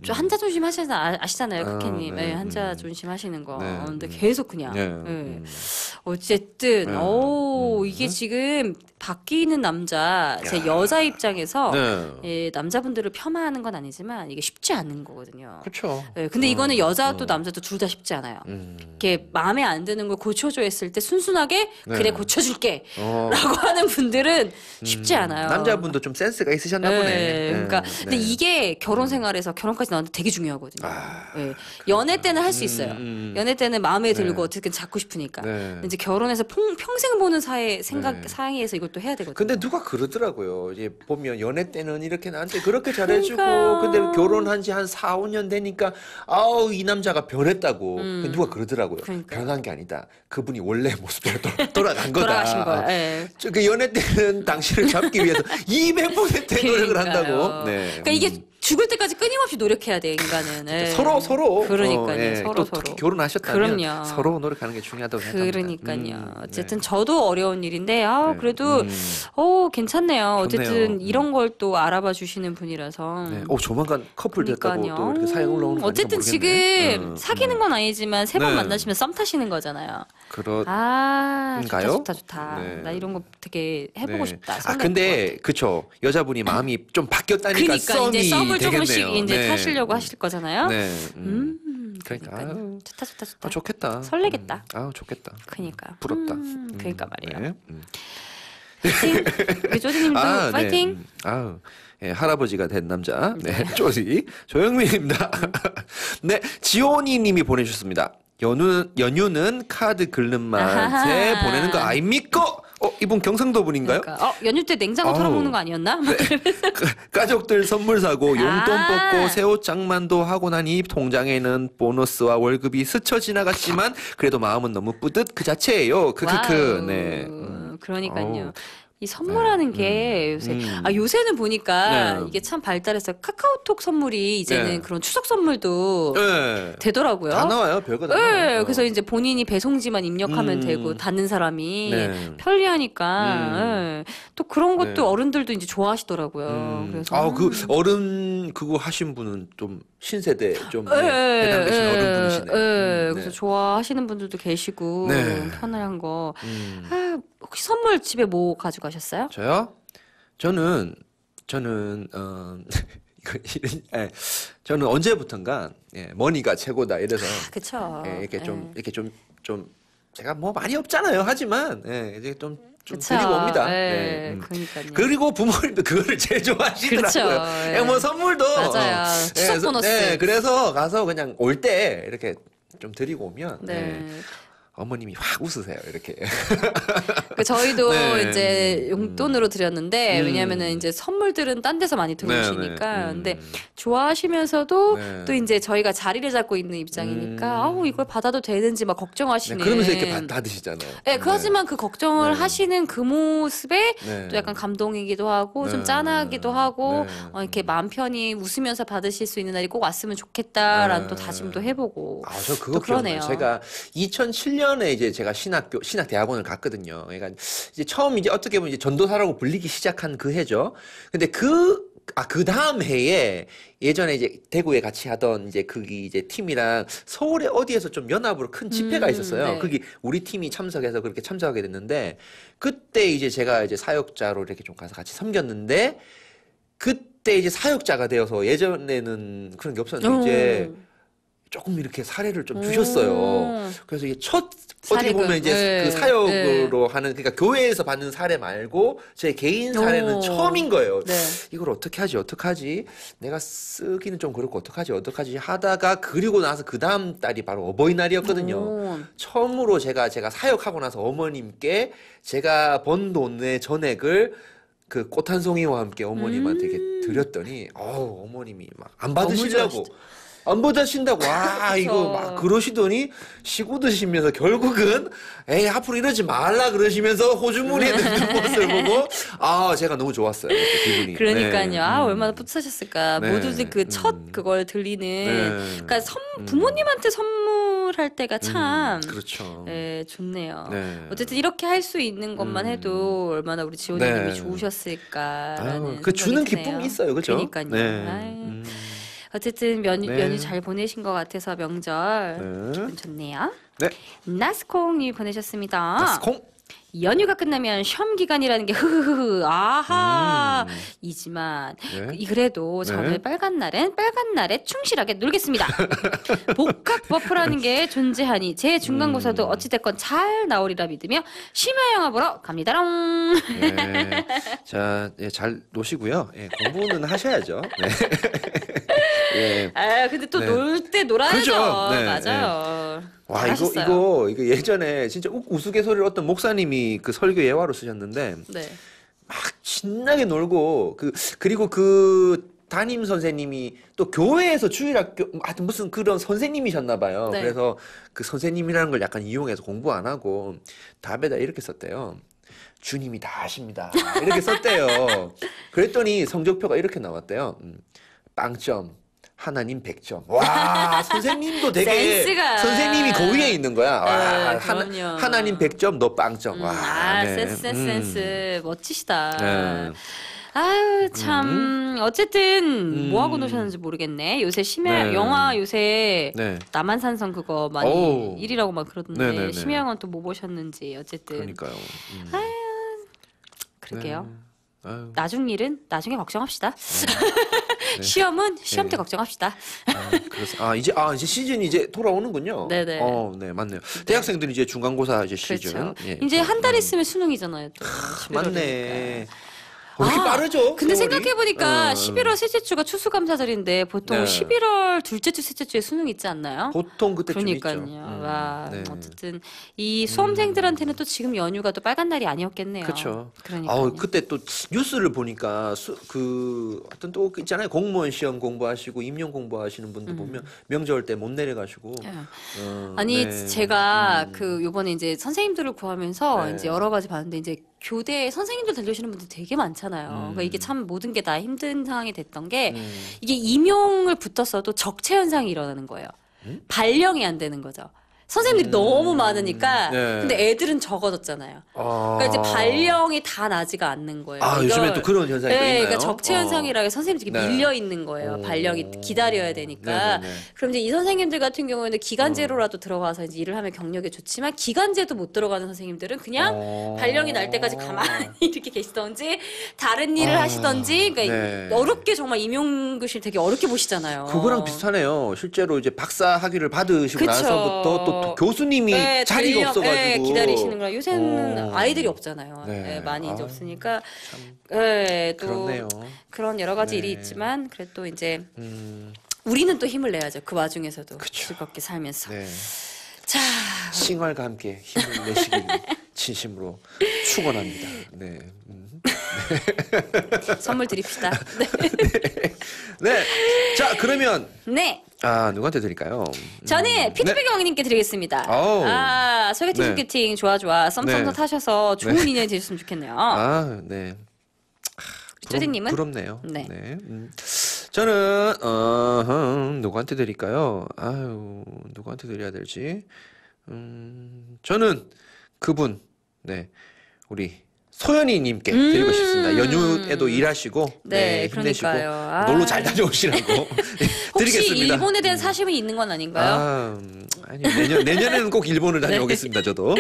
좀 한자 존심 아시잖아요, 크케님. 네. 네, 한자 존심 하시는 거. 네. 근데 계속 그냥. 네. 네. 어쨌든, 이게 지금 바뀌는 남자, 제 여자 입장에서 네. 예, 남자분들을 폄하하는 건 아니지만 이게 쉽지 않은 거거든요. 그렇죠. 네, 근데 이거는 여자도 남자도 둘 다 쉽지 않아요. 이렇게 마음에 안 드는 걸 고쳐줘 했을 때 순순하게 네. 그래 고쳐줄게 어. 라고 하는 분들은 쉽지 않아요. 남자분도 좀 센스가 있으셨나 보네. 네, 그러니까 네. 근데 이게 결혼 생활에서 결혼까지 나오는데 되게 중요하거든요. 네. 연애 때는 할 수 있어요. 연애 때는 마음에 들고 어떻게든 잡고 싶으니까. 네. 이제 결혼해서 평생 보는 네. 상황에서 이걸 또 해야 되거든요. 근데 누가 그러더라고요. 이제 보면 연애 때는 이렇게 나한테 그렇게 잘해주고, 그러니까요. 근데 결혼한 지 한 4, 5년 되니까, 이 남자가 변했다고. 누가 그러더라고요. 그러니까요. 변한 게 아니다. 그분이 원래 모습대로 돌아간 거다. 돌아가신 거예요. 네. 그 연애 때는 당신을 잡기 위해서 200%의 노력을 한다고. 네. 그러니까 이게 죽을 때까지 끊임없이 노력해야 돼 인간은. 네. 서로 그러니까요. 서로 또 서로. 특히 결혼하셨다면 그럼요. 서로 노력하는 게 중요하다고 생각합니다. 그러니까요. 어쨌든 네. 저도 어려운 일인데 네. 그래도 괜찮네요. 어쨌든 좋네요. 이런 걸 또 알아봐 주시는 분이라서. 네. 조만간 커플 됐다고 그러니까요. 또 이렇게 사연 올라오는 거 어쨌든 아닌가 지금 모르겠네. 사귀는 건 아니지만 세 번 네. 만나시면 썸 타시는 거잖아요. 좋다 그런가요? 좋다. 네. 나 이런 거 되게 해보고 네. 싶다. 설렐 것 근데 그쵸 여자분이 마음이 좀 바뀌었다니까 그러니까 썸이 이제 썸을 되겠네요. 조금씩 이제 네. 타시려고 하실 거잖아요. 네. 그러니까 그러니까요. 아유, 좋다. 좋겠다. 설레겠다. 좋겠다. 그니까. 부럽다. 그러니까 말이에요. 네. 파이팅. 우리 조디님도 네. 파이팅. 예, 할아버지가 된 남자, 네, 쪼지 조영민입니다. 네, 지온이님이 보내주셨습니다. 연유는 카드 긁는 맛에 아하하. 보내는 거 아닙니까? 이분 경상도 분인가요? 그러니까. 연휴 때 냉장고 아우. 털어먹는 거 아니었나? 가족들 선물 사고 용돈 아. 뽑고 새 옷 장만도 하고 나니 통장에는 보너스와 월급이 스쳐 지나갔지만 그래도 마음은 너무 뿌듯 그 자체예요. 크크크. 와우. 네. 그러니까요. 어우. 이 선물하는 게 요새 요새는 보니까 네. 이게 참 발달해서 카카오톡 선물이 이제는 네. 그런 추석 선물도 네. 되더라고요. 다 나와요. 별거 다 네, 나와요. 그래서 이제 본인이 배송지만 입력하면 되고 받는 사람이 네. 편리하니까 네. 또 그런 것도 네. 어른들도 이제 좋아하시더라고요. 그래서 그 어른 그거 하신 분은 좀 신세대 좀 예, 해당되신 예, 어른분이시네. 예, 그래서 좋아하시는 분들도 계시고 네. 편한 거. 혹시 선물 집에 뭐 가져가셨어요? 저요? 저는 저는 언제부턴가 머니가 최고다 이래서 그쵸. 이렇게 예. 좀 제가 뭐 많이 없잖아요. 하지만 예, 이제 좀 그쵸. 드리고 옵니다. 네, 네, 그러니까요. 그리고 부모님도 그거를 제일 좋아하시더라고요. 그쵸. 예, 뭐 선물도 맞아요. 추석 보너스. 네, 그래서 가서 그냥 올 때 이렇게 좀 드리고 오면 네. 예, 어머님이 확 웃으세요. 이렇게. 저희도 네. 이제 용돈으로 드렸는데 음. 왜냐면은 이제 선물들은 딴 데서 많이 들어오시니까 네, 네. 근데 좋아하시면서도 네. 또 이제 저희가 자리를 잡고 있는 입장이니까 아우 이걸 받아도 되는지 막 네, 걱정하시는. 그러면서 이렇게 받으시잖아요. 네, 그렇지만 그 걱정을 네. 하시는 그 모습에 네. 또 약간 감동이기도 하고 좀 네. 짠하기도 하고 네. 이렇게 마음 편히 웃으면서 받으실 수 있는 날이 꼭 왔으면 좋겠다라는 네. 또 다짐도 해보고 아, 저 그거 또 그러네요. 기억나요. 제가 2007년에 이제 제가 신학대학원을 갔거든요. 그러니까 이제 처음 이제 어떻게 보면 이제 전도사라고 불리기 시작한 그 해죠. 근데 그 다음 해에 예전에 이제 대구에 같이 하던 이제 거기 이제 팀이랑 서울에 어디에서 좀 연합으로 큰 집회가 있었어요. 네. 거기 우리 팀이 참석해서 그렇게 참석하게 됐는데 그때 이제 제가 이제 사역자로 이렇게 좀 가서 같이 섬겼는데 그때 이제 사역자가 되어서 예전에는 그런 게 없었는데 이제 조금 이렇게 사례를 좀 주셨어요. 그래서 이게 첫 어떻게 사례금. 보면 이제 네. 그 사역으로 하는 그러니까 교회에서 받는 사례 말고 제 개인 사례는 오. 처음인 거예요. 네. 이걸 어떡하지? 내가 쓰기는 좀 그렇고 어떡하지 하다가 그리고 나서 그 다음 달이 바로 어버이날이었거든요. 오. 처음으로 제가 사역하고 나서 어머님께 제가 번 돈의 전액을 그 꽃 한 송이와 함께 어머님한테 이렇게 드렸더니 어머님이 막 안 받으시려고 안 받으신다고 이거 막 그러시더니 시고 드시면서 결국은 에이 앞으로 이러지 말라 그러시면서 호주머니에 넣는 모습을 보고 제가 너무 좋았어요. 그때 기분이. 그러니까요. 네. 얼마나 뿌듯하셨을까. 네. 모두들 그 첫 그걸 들리는. 네. 그러니까 부모님한테 선물할 때가 참. 그렇죠. 네, 좋네요. 네. 어쨌든 이렇게 할 수 있는 것만 해도 얼마나 우리 지호님이 네. 좋으셨을까라는 그 주는 생각이 드네요. 기쁨이 있어요, 그렇죠? 그러니까요. 네. 아유. 어쨌든 연휴 잘 보내신 것 같아서 명절 기분 좋네요. 네. 나스콩이 보내셨습니다. 나스콩. 연휴가 끝나면 시험 기간이라는 게 흐흐흐 아하 이지만 네. 그래도 저는 네. 빨간 날에 충실하게 놀겠습니다. 복학 버프라는 게 존재하니 제 중간고사도 어찌됐건 잘 나오리라 믿으며 심야 영화 보러 갑니다롱. 네. 자, 잘 노시고요. 공부는 하셔야죠. 네. 예. 근데 또 네. 놀 때 놀아야죠. 그죠? 네, 맞아요. 와, 잘하셨어요. 이거 예전에 진짜 우스갯소리를 어떤 목사님이 그 설교 예화로 쓰셨는데 네. 막 신나게 놀고 그리고 그 담임 선생님이 또 교회에서 주일학교 하여튼 무슨 그런 선생님이셨나 봐요. 네. 그래서 그 선생님이라는 걸 약간 이용해서 공부 안 하고 답에다 이렇게 썼대요. 주님이 다 아십니다. 이렇게 썼대요. 그랬더니 성적표가 이렇게 나왔대요. 빵점. 하나님 100점. 와, 선생님도 되게 센스가. 선생님이 그 위에 있는 거야. 와, 그럼요. 하나님 100점, 너 빵점. 와, 네. 센스 멋지시다. 네. 아유 참 어쨌든 뭐 하고 노셨는지 모르겠네. 요새 심야 네. 영화 요새 네. 남한산성 그거 많이 오. 1위라고 막 그러던데 네네네. 심야 영화 또 뭐 보셨는지 어쨌든 그러니까요. 그러게요. 네. 아유. 나중 일은 나중에 걱정합시다. 네. 시험은 시험 때 네. 걱정합시다. 이제 시즌이 이제 돌아오는군요. 네네. 네, 맞네요. 대학생들은 이제 중간고사 이제 시즌. 그렇죠. 예. 이제 한 달 있으면 수능이잖아요. 또 11월이니까. 맞네. 왜 이렇게 빠르죠? 근데 세월이? 생각해보니까 11월 셋째 주가 추수감사절인데 보통 네. 11월 둘째 주, 셋째 주에 수능 있지 않나요? 보통 그때쯤 있죠. 그러니까요. 와, 네. 어쨌든 이 수험생들한테는 또 지금 연휴가 또 빨간 날이 아니었겠네요. 그렇죠. 그러니까요. 그때 또 뉴스를 보니까 어떤 또 있잖아요. 공무원 시험 공부하시고 임용 공부하시는 분들 보면 명절 때 못 내려가시고. 예. 어, 아니 네. 제가 그 요번에 이제 선생님들을 구하면서 네. 이제 여러 가지 봤는데 이제 교대 선생님들 들려주시는 분들 되게 많잖아요. 그러니까 이게 참 모든 게 다 힘든 상황이 됐던 게 이게 임용을 붙었어도 적체 현상이 일어나는 거예요. 발령이 안 되는 거죠. 선생님들이 너무 많으니까 네. 근데 애들은 적어졌잖아요. 그러니까 이제 발령이 다 나지가 않는 거예요. 요즘에 이걸- 또 그런 현상이 또 네, 있나요? 그러니까 적체 현상이라 선생님들이 네. 밀려 있는 거예요. 발령이 기다려야 되니까. 네네네. 그럼 이제 이 선생님들 같은 경우에는 기간제로라도 들어가서 이제 일을 하면 경력이 좋지만 기간제도 못 들어가는 선생님들은 그냥 발령이 날 때까지 가만히 이렇게 계시던지 다른 일을 하시던지 그러니까 네. 어렵게 정말 임용교실 되게 어렵게 보시잖아요. 그거랑 비슷하네요. 실제로 이제 박사 학위를 받으시고 그쵸. 나서부터 또 또 교수님이 네, 자리가 전력, 없어가지고 네, 기다리시는 거라. 요새는 어. 아이들이 없잖아요. 네. 네, 많이 이제 아, 없으니까 참 네, 또 그렇네요. 그런 여러 가지 네. 일이 있지만 그래도 또 이제 음, 우리는 또 힘을 내야죠. 그 와중에서도 그쵸. 즐겁게 살면서. 네. 자, 싱얼과 함께 힘을 내시길 진심으로 축원합니다. 네. 선물 드립시다. 네. 네. 자, 그러면 네. 누구한테 드릴까요? 저는 피드백 네. 왕님께 드리겠습니다. 아우. 소개팅 네. 소개팅 좋아. 썸썸도 네. 타셔서 좋은 인연 되셨으면 좋겠네요. 네. 쪼디님은? 부럽네요. 네. 저는 누구한테 드릴까요? 누구한테 드려야 될지. 저는 그분, 네, 우리 소연이님께 드리고 싶습니다. 연휴에도 일하시고, 네, 힘내시고 그러니까요. 놀러 잘 다녀오시라고 혹시 드리겠습니다. 일본에 대한 사심이 있는 건 아닌가요? 아니요. 내년에는 꼭 일본을 다녀오겠습니다. 저도.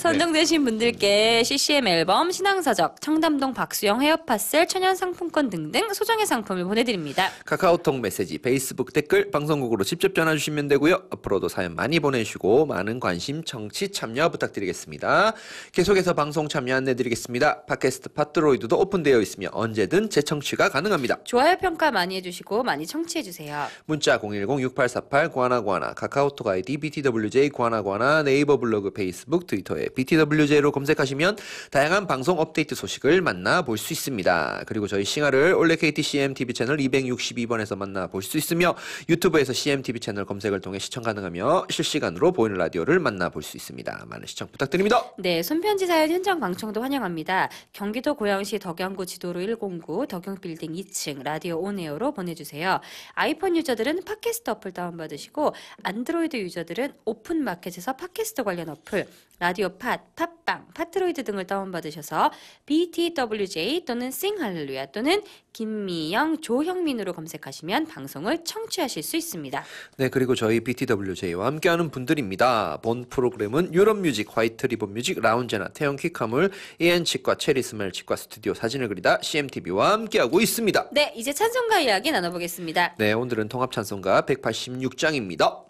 선정되신 분들께 CCM 앨범, 신앙서적, 청담동 박수영 헤어파셀, 천연 상품권 등등 소정의 상품을 보내드립니다. 카카오톡 메시지, 페이스북 댓글, 방송국으로 직접 전화 주시면 되고요. 앞으로도 사연 많이 보내주시고 많은 관심, 청취, 참여 부탁드리겠습니다. 계속해서 방송 참여 안내드리겠습니다. 팟캐스트 팟드로이드도 오픈되어 있으며 언제든 재청취가 가능합니다. 좋아요 평가 많이 해주시고 많이 청취해주세요. 문자 010-6848 구하나구하나, 카카오톡 아이디 BTWJ 구하나구하나, 네이버 블로그, 페이스북, 트위터에 BTWJ로 검색하시면 다양한 방송 업데이트 소식을 만나볼 수 있습니다. 그리고 저희 싱하를 올레 KTCM TV 채널 262번에서 만나볼 수 있으며 유튜브에서 CMTV 채널 검색을 통해 시청 가능하며 실시간으로 보이는 라디오를 만나볼 수 있습니다. 많은 시청 부탁드립니다. 네, 손편지 사연 현장 방청도 환영합니다. 경기도 고양시 덕양구 지도로 109 덕양빌딩 2층 라디오 온에어로 보내주세요. 아이폰 유저들은 팟캐스트 어플 다운받으시고 안드로이드 유저들은 오픈마켓에서 팟캐스트 관련 어플 라디오 팟, 팟빵, 팟드로이드 등을 다운받으셔서 BTWJ 또는 싱할렐루야 또는 김미영, 조형민으로 검색하시면 방송을 청취하실 수 있습니다. 네, 그리고 저희 BTWJ와 함께하는 분들입니다. 본 프로그램은 유럽뮤직, 화이트 리본뮤직, 라운제나, 태영 퀴카물, EN치과, 체리스멜 치과 스튜디오 사진을 그리다 CMTV와 함께하고 있습니다. 네, 이제 찬송가 이야기 나눠보겠습니다. 네, 오늘은 통합찬송가 186장입니다.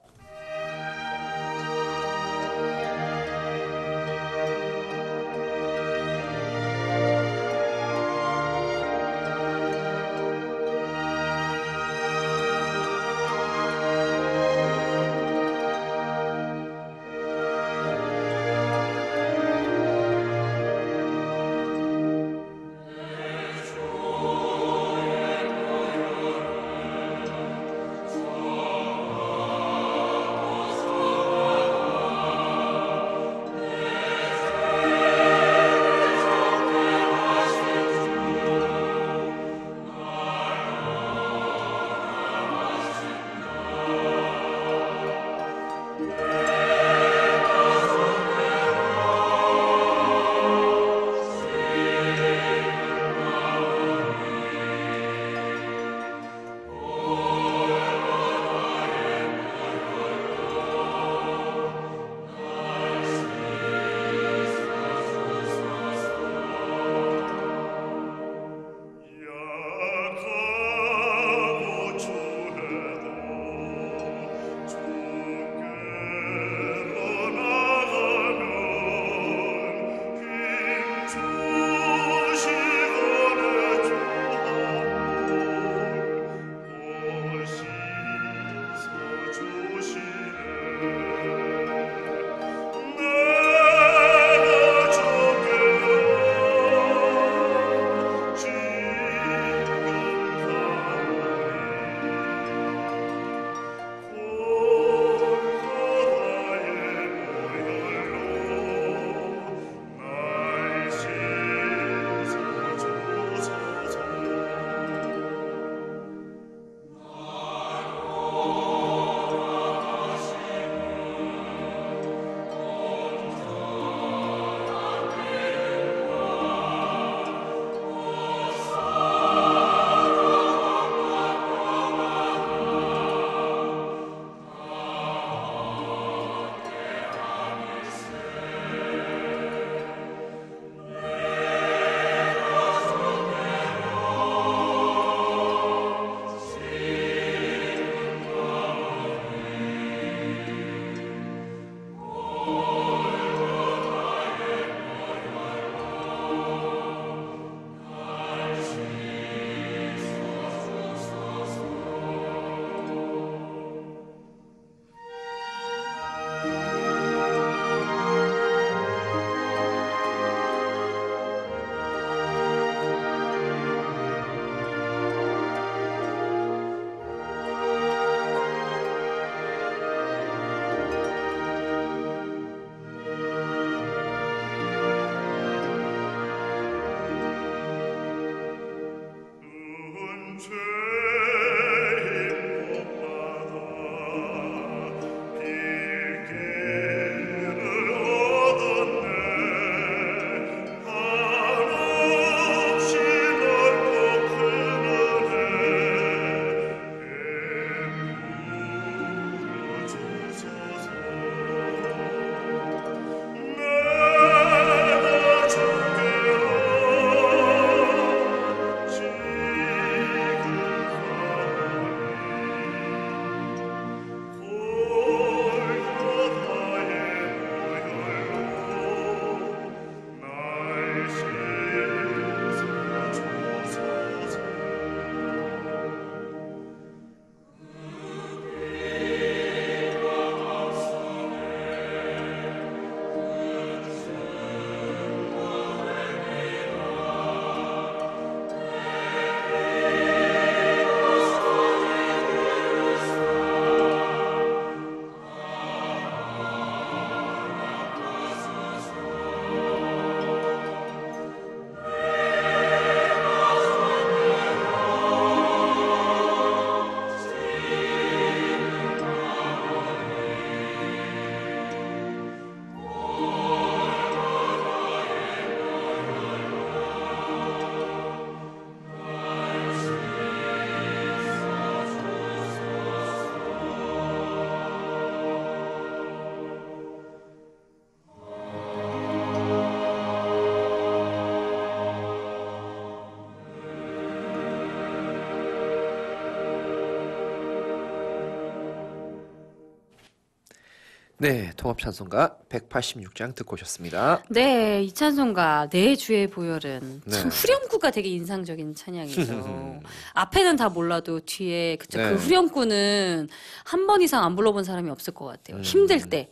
네, 통합 찬송가 186장 듣고 오셨습니다. 네, 이 찬송가 내 주의 보혈은 네. 참 후렴구가 되게 인상적인 찬양이죠. 앞에는 다 몰라도 뒤에 그쵸, 네. 그 후렴구는 한 번 이상 안 불러본 사람이 없을 것 같아요. 힘들 때.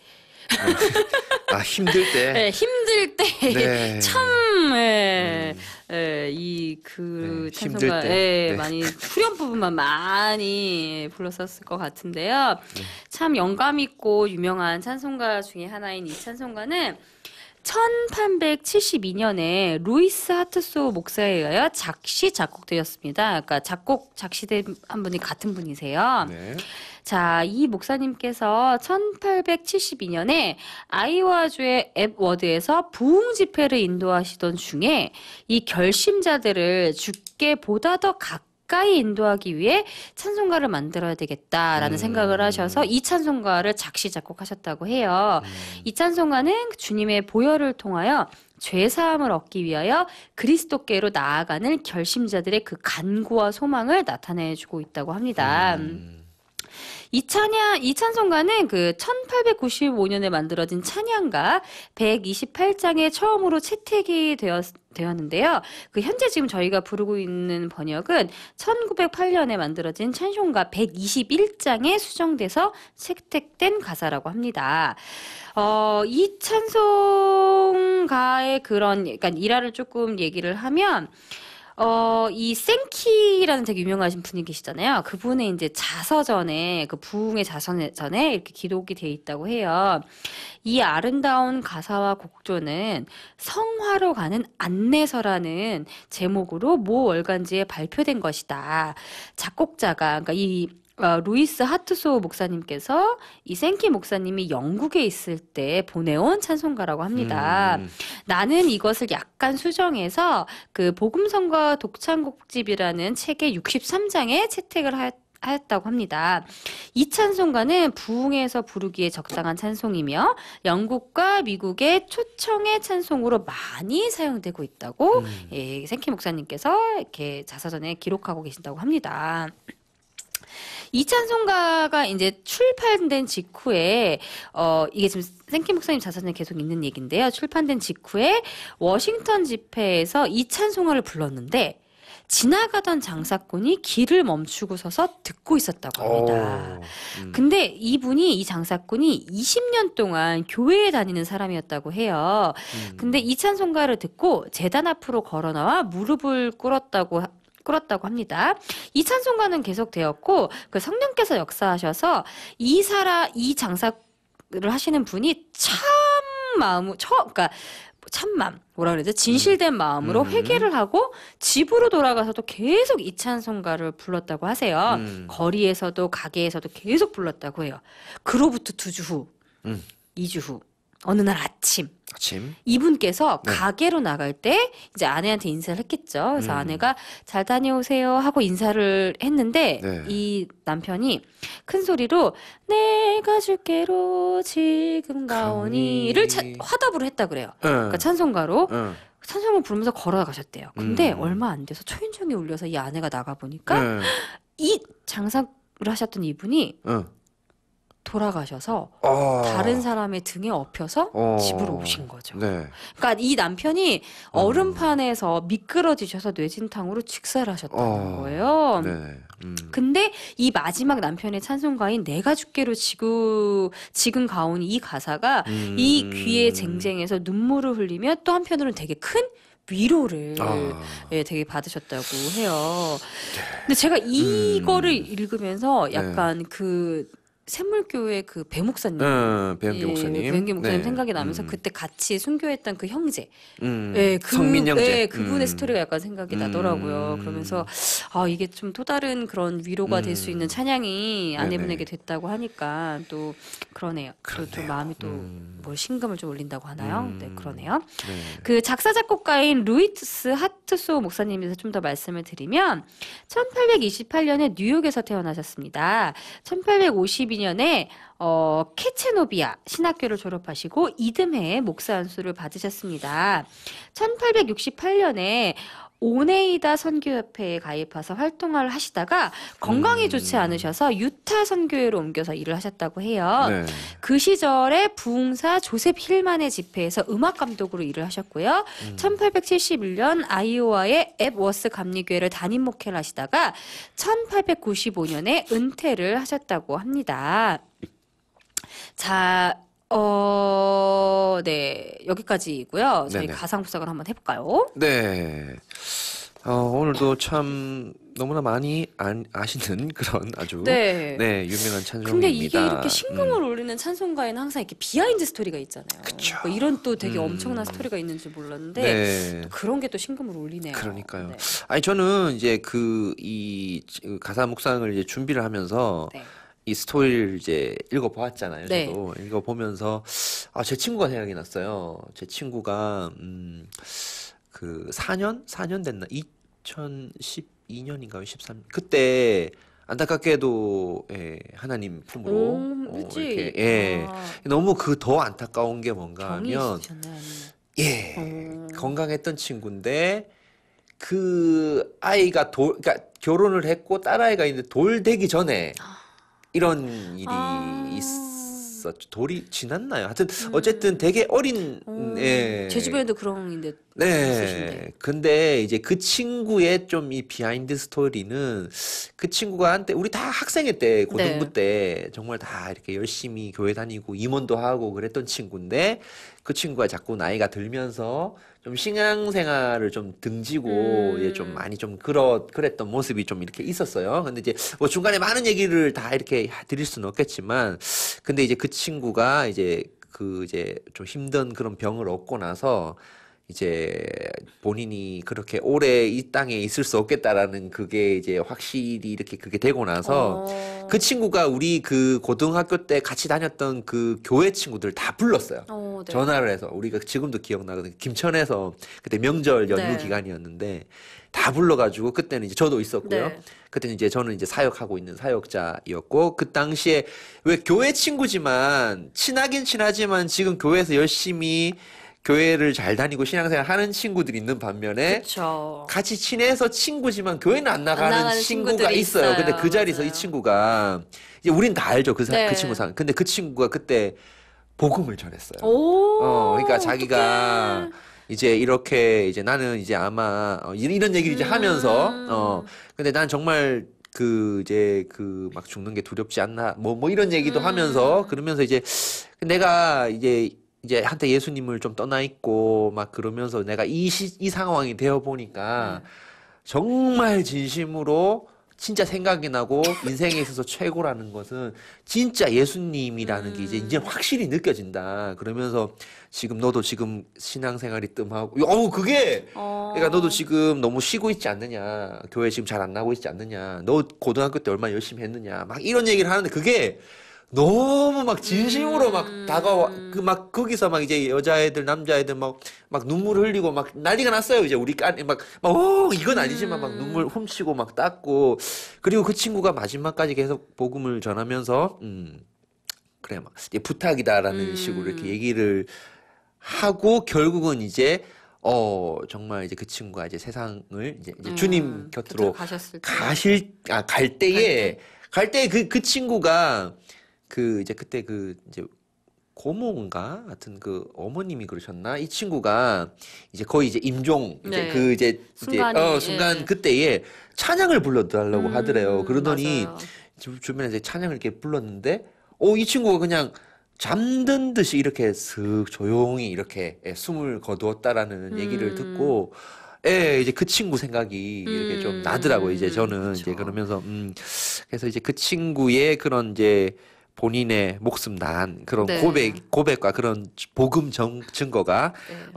아, 힘들 때. 네, 힘들 때 네. 참, 이 네, 힘들 찬송가, 때. 네. 많이 후렴 부분만 많이 불렀었을 것 같은데요. 참 영감 있고 유명한 찬송가 중에 하나인 이 찬송가는 1872년에 루이스 하트소 목사에 의하여 작시 작곡되었습니다. 그러니까 작시된 한 분이 같은 분이세요. 네. 자, 이 목사님께서 1872년에 아이오와주의 앱워드에서 부흥 집회를 인도하시던 중에 이 결심자들을 주께 보다 더 가까이 인도하기 위해 찬송가를 만들어야 되겠다라는 생각을 하셔서 이 찬송가를 작시 작곡하셨다고 해요. 이 찬송가는 주님의 보혈을 통하여 죄사함을 얻기 위하여 그리스도께로 나아가는 결심자들의 그 간구와 소망을 나타내주고 있다고 합니다. 이 찬송가는 그 1895년에 만들어진 찬양가 128장에 처음으로 채택이 되었는데요. 그 현재 지금 저희가 부르고 있는 번역은 1908년에 만들어진 찬송가 121장에 수정돼서 채택된 가사라고 합니다. 이 찬송가의 그러니까 일화를 조금 얘기를 하면 이 생키라는 되게 유명하신 분이 계시잖아요. 그분의 이제 자서전에, 그 부흥의 자서전에 이렇게 기록이 돼 있다고 해요. 이 아름다운 가사와 곡조는 성화로 가는 안내서라는 제목으로 모 월간지에 발표된 것이다. 작곡자가, 그러니까 루이스 하트소 목사님께서 이 생키 목사님이 영국에 있을 때 보내온 찬송가라고 합니다. 나는 이것을 약간 수정해서 그 복음성과 독창곡집이라는 책의 63장에 채택을 하였다고 합니다. 이 찬송가는 부흥에서 부르기에 적당한 찬송이며 영국과 미국의 초청의 찬송으로 많이 사용되고 있다고 생키 목사님께서 이렇게 자서전에 기록하고 계신다고 합니다. 이 찬송가가 이제 출판된 직후에 이게 지금 생키 목사님 자서전에 계속 있는 얘기인데요. 출판된 직후에 워싱턴 집회에서 이 찬송가를 불렀는데 지나가던 장사꾼이 길을 멈추고 서서 듣고 있었다고 합니다. 근데 이 장사꾼이 20년 동안 교회에 다니는 사람이었다고 해요. 근데 이 찬송가를 듣고 제단 앞으로 걸어 나와 무릎을 꿇었다고 합니다. 이 찬송가는 계속되었고 그 성령께서 역사하셔서 이 장사를 하시는 분이 그러니까 참맘 뭐라 그러죠? 진실된 마음으로 회개를 하고 집으로 돌아가서도 계속 이 찬송가를 불렀다고 하세요. 거리에서도 가게에서도 계속 불렀다고 해요. 그로부터 2주 후, 2주 후 어느 날 아침 이분께서 가게로 나갈 때 이제 아내한테 인사를 했겠죠. 그래서 아내가 잘 다녀오세요 하고 인사를 했는데 이 남편이 큰 소리로 내가 주께로 지금 가오니를 화답으로 했다 그래요. 그러니까 찬송가로 찬송을 부르면서 걸어가셨대요. 근데 얼마 안 돼서 초인종이 울려서 이 아내가 나가보니까 이 장사를 하셨던 이분이 돌아가셔서 다른 사람의 등에 업혀서 집으로 오신 거죠. 그러니까 이 남편이 얼음판에서 미끄러지셔서 뇌진탕으로 직사를 하셨다는 거예요. 근데 이 마지막 남편의 찬송가인 내가 주께로 지금 가오니 이 가사가 이 귀에 쟁쟁해서 눈물을 흘리며 또 한편으로는 되게 큰 위로를 되게 받으셨다고 해요. 근데 제가 이거를 읽으면서 약간 그 샘물교회 그 배목사님, 배은기 목사님, 배은기 목사님 생각이 나면서 그때 같이 순교했던 그 형제, 성민 형제, 그분의 스토리가 약간 생각이 나더라고요. 그러면서 이게 좀 또 다른 그런 위로가 될 수 있는 찬양이 아내분에게 됐다고 하니까 또 그러네요. 또 마음이 또 뭐 심금을 좀 울린다고 하나요? 네, 그러네요. 그 작사 작곡가인 루이스 하트소 목사님에서 좀 더 말씀을 드리면 1828년에 뉴욕에서 태어나셨습니다. 1852년에 케체노비아 신학교를 졸업하시고 이듬해 목사 안수를 받으셨습니다. 1868년에 오네이다 선교협회에 가입해서 활동을 하시다가 건강이 좋지 않으셔서 유타 선교회로 옮겨서 일을 하셨다고 해요. 네. 그 시절에 부흥사 조셉 힐만의 집회에서 음악 감독으로 일을 하셨고요. 1871년 아이오와의 앱워스 감리교회를 담임 목회를 하시다가 1895년에 은퇴를 하셨다고 합니다. 자, 네, 여기까지고요. 저희 네네. 가상분석을 한번 해볼까요? 네. 오늘도 참 너무나 많이 아시는 그런 아주 네. 유명한 찬송입니다. 근데 이게 이렇게 신금을 울리는 찬송가에는 항상 이렇게 비하인드 스토리가 있잖아요. 그쵸. 뭐 이런 또 되게 엄청난 스토리가 있는 줄 몰랐는데 네. 그런 게 또 신금을 울리네요. 그러니까요. 네. 아니 저는 이제 이 가사 묵상을 이제 준비를 하면서 네. 이 스토리를 이제 읽어보았잖아요. 네. 저도 읽어보면서 제 친구가 생각이 났어요. 제 친구가 그 4년 됐나? 2012년인가요? 13년 그때 안타깝게도 하나님 품으로 일찍. 이렇게 너무 그 더 안타까운 게 뭔가 병이 하면 있으셨나요? 아니면? 건강했던 친구인데 그 아이가 그러니까 결혼을 했고 딸아이가 있는데 돌 되기 전에 이런 일이 있었죠. 돌이 지났나요? 하여튼 어쨌든 되게 어린 제 주변에도 그런 데 네. 있으신데. 근데 이제 그 친구의 좀 이 비하인드 스토리는 그 친구가 한때 우리 다 학생회 때 고등부 네. 때 정말 다 이렇게 열심히 교회 다니고 임원도 하고 그랬던 친구인데 그 친구가 자꾸 나이가 들면서 좀 신앙생활을 좀 등지고 이제 좀 많이 좀 그랬던 모습이 좀 이렇게 있었어요. 근데 이제 뭐 중간에 많은 얘기를 다 이렇게 드릴 수는 없겠지만 근데 이제 그 친구가 이제 좀 힘든 그런 병을 얻고 나서 이제 본인이 그렇게 오래 이 땅에 있을 수 없겠다라는 그게 이제 확실히 이렇게 그게 되고 나서 그 친구가 우리 그 고등학교 때 같이 다녔던 그 교회 친구들 다 불렀어요. 네. 전화를 해서 우리가 지금도 기억나거든요. 김천에서 그때 명절 연휴 네. 기간이었는데 다 불러가지고 그때는 이제 저도 있었고요. 네. 그때는 이제 저는 이제 사역하고 있는 사역자였고 그 당시에 왜 교회 친구지만 친하긴 친하지만 지금 교회에서 열심히 교회를 잘 다니고 신앙생활 하는 친구들이 있는 반면에 그쵸. 같이 친해서 친구지만 교회는 안 나가는 나가는 친구가 친구들이 있어요. 근데 있어요. 그 자리에서 맞아요. 이 친구가 이제 우린 다 알죠. 그 네. 친구 상. 근데 그 친구가 그때 복음을 전했어요. 오, 그러니까 자기가 어떡해. 이제 이렇게 이제 나는 이제 아마 이런 얘기를 이제 하면서 근데 난 정말 막 죽는 게 두렵지 않나 뭐 이런 얘기도 하면서 그러면서 이제 내가 이제 한때 예수님을 좀 떠나 있고 막 그러면서 내가 이 상황이 되어 보니까 정말 진심으로 진짜 생각이 나고 인생에 있어서 최고라는 것은 진짜 예수님이라는 게 이제 확실히 느껴진다. 그러면서 지금 너도 지금 신앙생활이 뜸하고 그게 그러니까 너도 지금 너무 쉬고 있지 않느냐. 교회 지금 잘 안 나고 있지 않느냐. 너 고등학교 때 얼마나 열심히 했느냐. 막 이런 얘기를 하는데 그게 너무 막 진심으로 막 다가와 막 거기서 막 이제 여자애들 남자애들 막 눈물 흘리고 막 난리가 났어요. 이제 우리 이건 아니지만 막 눈물 훔치고 막 닦고 그리고 그 친구가 마지막까지 계속 복음을 전하면서 그래 막 이제 부탁이다라는 식으로 이렇게 얘기를 하고 결국은 이제 정말 이제 그 친구가 이제 세상을 이제 주님 곁으로 가셨을 때. 갈 때에 그 친구가 이제 그때 이제 고모인가 하여튼 그 어머님이 그러셨나 이 친구가 이제 거의 이제 임종 네. 순간 그때에 찬양을 불러달라고 하더래요. 그러더니 맞아요. 주변에서 찬양을 이렇게 불렀는데 이 친구가 그냥 잠든 듯이 이렇게 슥 조용히 이렇게 숨을 거두었다라는 얘기를 듣고 이제 그 친구 생각이 이렇게 좀 나더라고요. 이제 저는 그쵸. 이제 그러면서 그래서 이제 그 친구의 그런 이제 본인의 목숨 단 그런 네. 고백과 그런 복음 증거가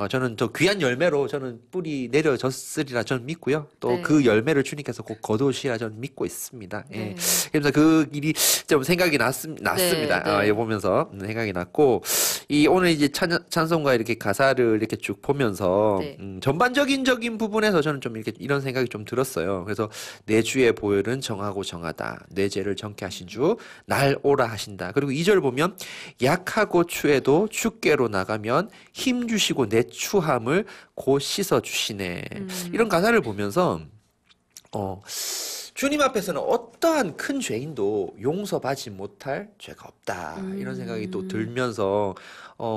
저는 또 귀한 열매로 저는 뿌리 내려졌으리라 저는 믿고요. 또 그 열매를 주님께서 곧 거두시라 저는 믿고 있습니다. 네. 그래서 그 일이 좀 생각이 났습니다. 네. 이거 보면서 생각이 났고 이 오늘 이제 찬송가 이렇게 가사를 이렇게 쭉 보면서 네. 전반적인 부분에서 저는 좀 이렇게 이런 생각이 좀 들었어요. 그래서 내 주의 보혈은 정하고 정하다. 내 죄를 정케 하신 주 날 오라 하신다. 그리고 2절 보면 약하고 추해도 주께로 나가면 힘 주시고 내 추함을 곧 씻어 주시네. 이런 가사를 보면서 주님 앞에서는 어떠한 큰 죄인도 용서받지 못할 죄가 없다. 이런 생각이 또 들면서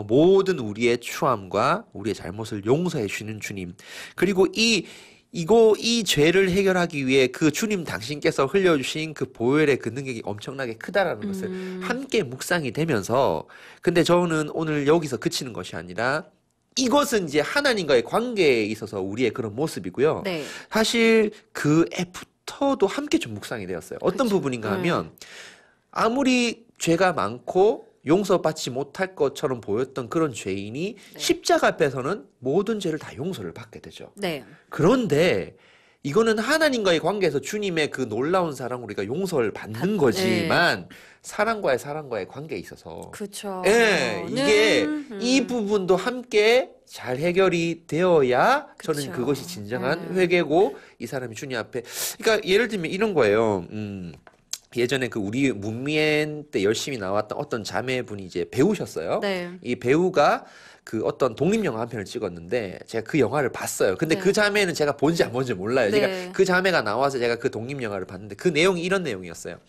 모든 우리의 추함과 우리의 잘못을 용서해 주시는 주님. 그리고 이 죄를 해결하기 위해 그 주님 당신께서 흘려주신 그 보혈의 그 능력이 엄청나게 크다라는 것을 함께 묵상이 되면서, 근데 저는 오늘 여기서 그치는 것이 아니라 이것은 이제 하나님과의 관계에 있어서 우리의 그런 모습이고요. 네. 사실 그 애프터도 함께 좀 묵상이 되었어요. 어떤 그쵸. 부분인가 하면 아무리 죄가 많고 용서받지 못할 것처럼 보였던 그런 죄인이 네. 십자가 앞에서는 모든 죄를 다 용서를 받게 되죠. 네. 그런데 이거는 하나님과의 관계에서 주님의 그 놀라운 사랑 우리가 용서를 받는 거지만 사랑과의 관계에 있어서 그렇죠. 예, 이게 이 부분도 함께 잘 해결이 되어야 저는 그쵸. 그것이 진정한 회개고 이 사람이 주님 앞에, 그러니까 예를 들면 이런 거예요. 예전에 그 우리 문미엔 때 열심히 나왔던 어떤 자매분이 이제 배우셨어요. 네. 이 배우가 그 어떤 독립영화 한 편을 찍었는데 제가 그 영화를 봤어요. 근데 네. 그 자매는 제가 본지 안 본지 몰라요. 네. 제가 그 자매가 나와서 제가 그 독립영화를 봤는데 그 내용이 이런 내용이었어요.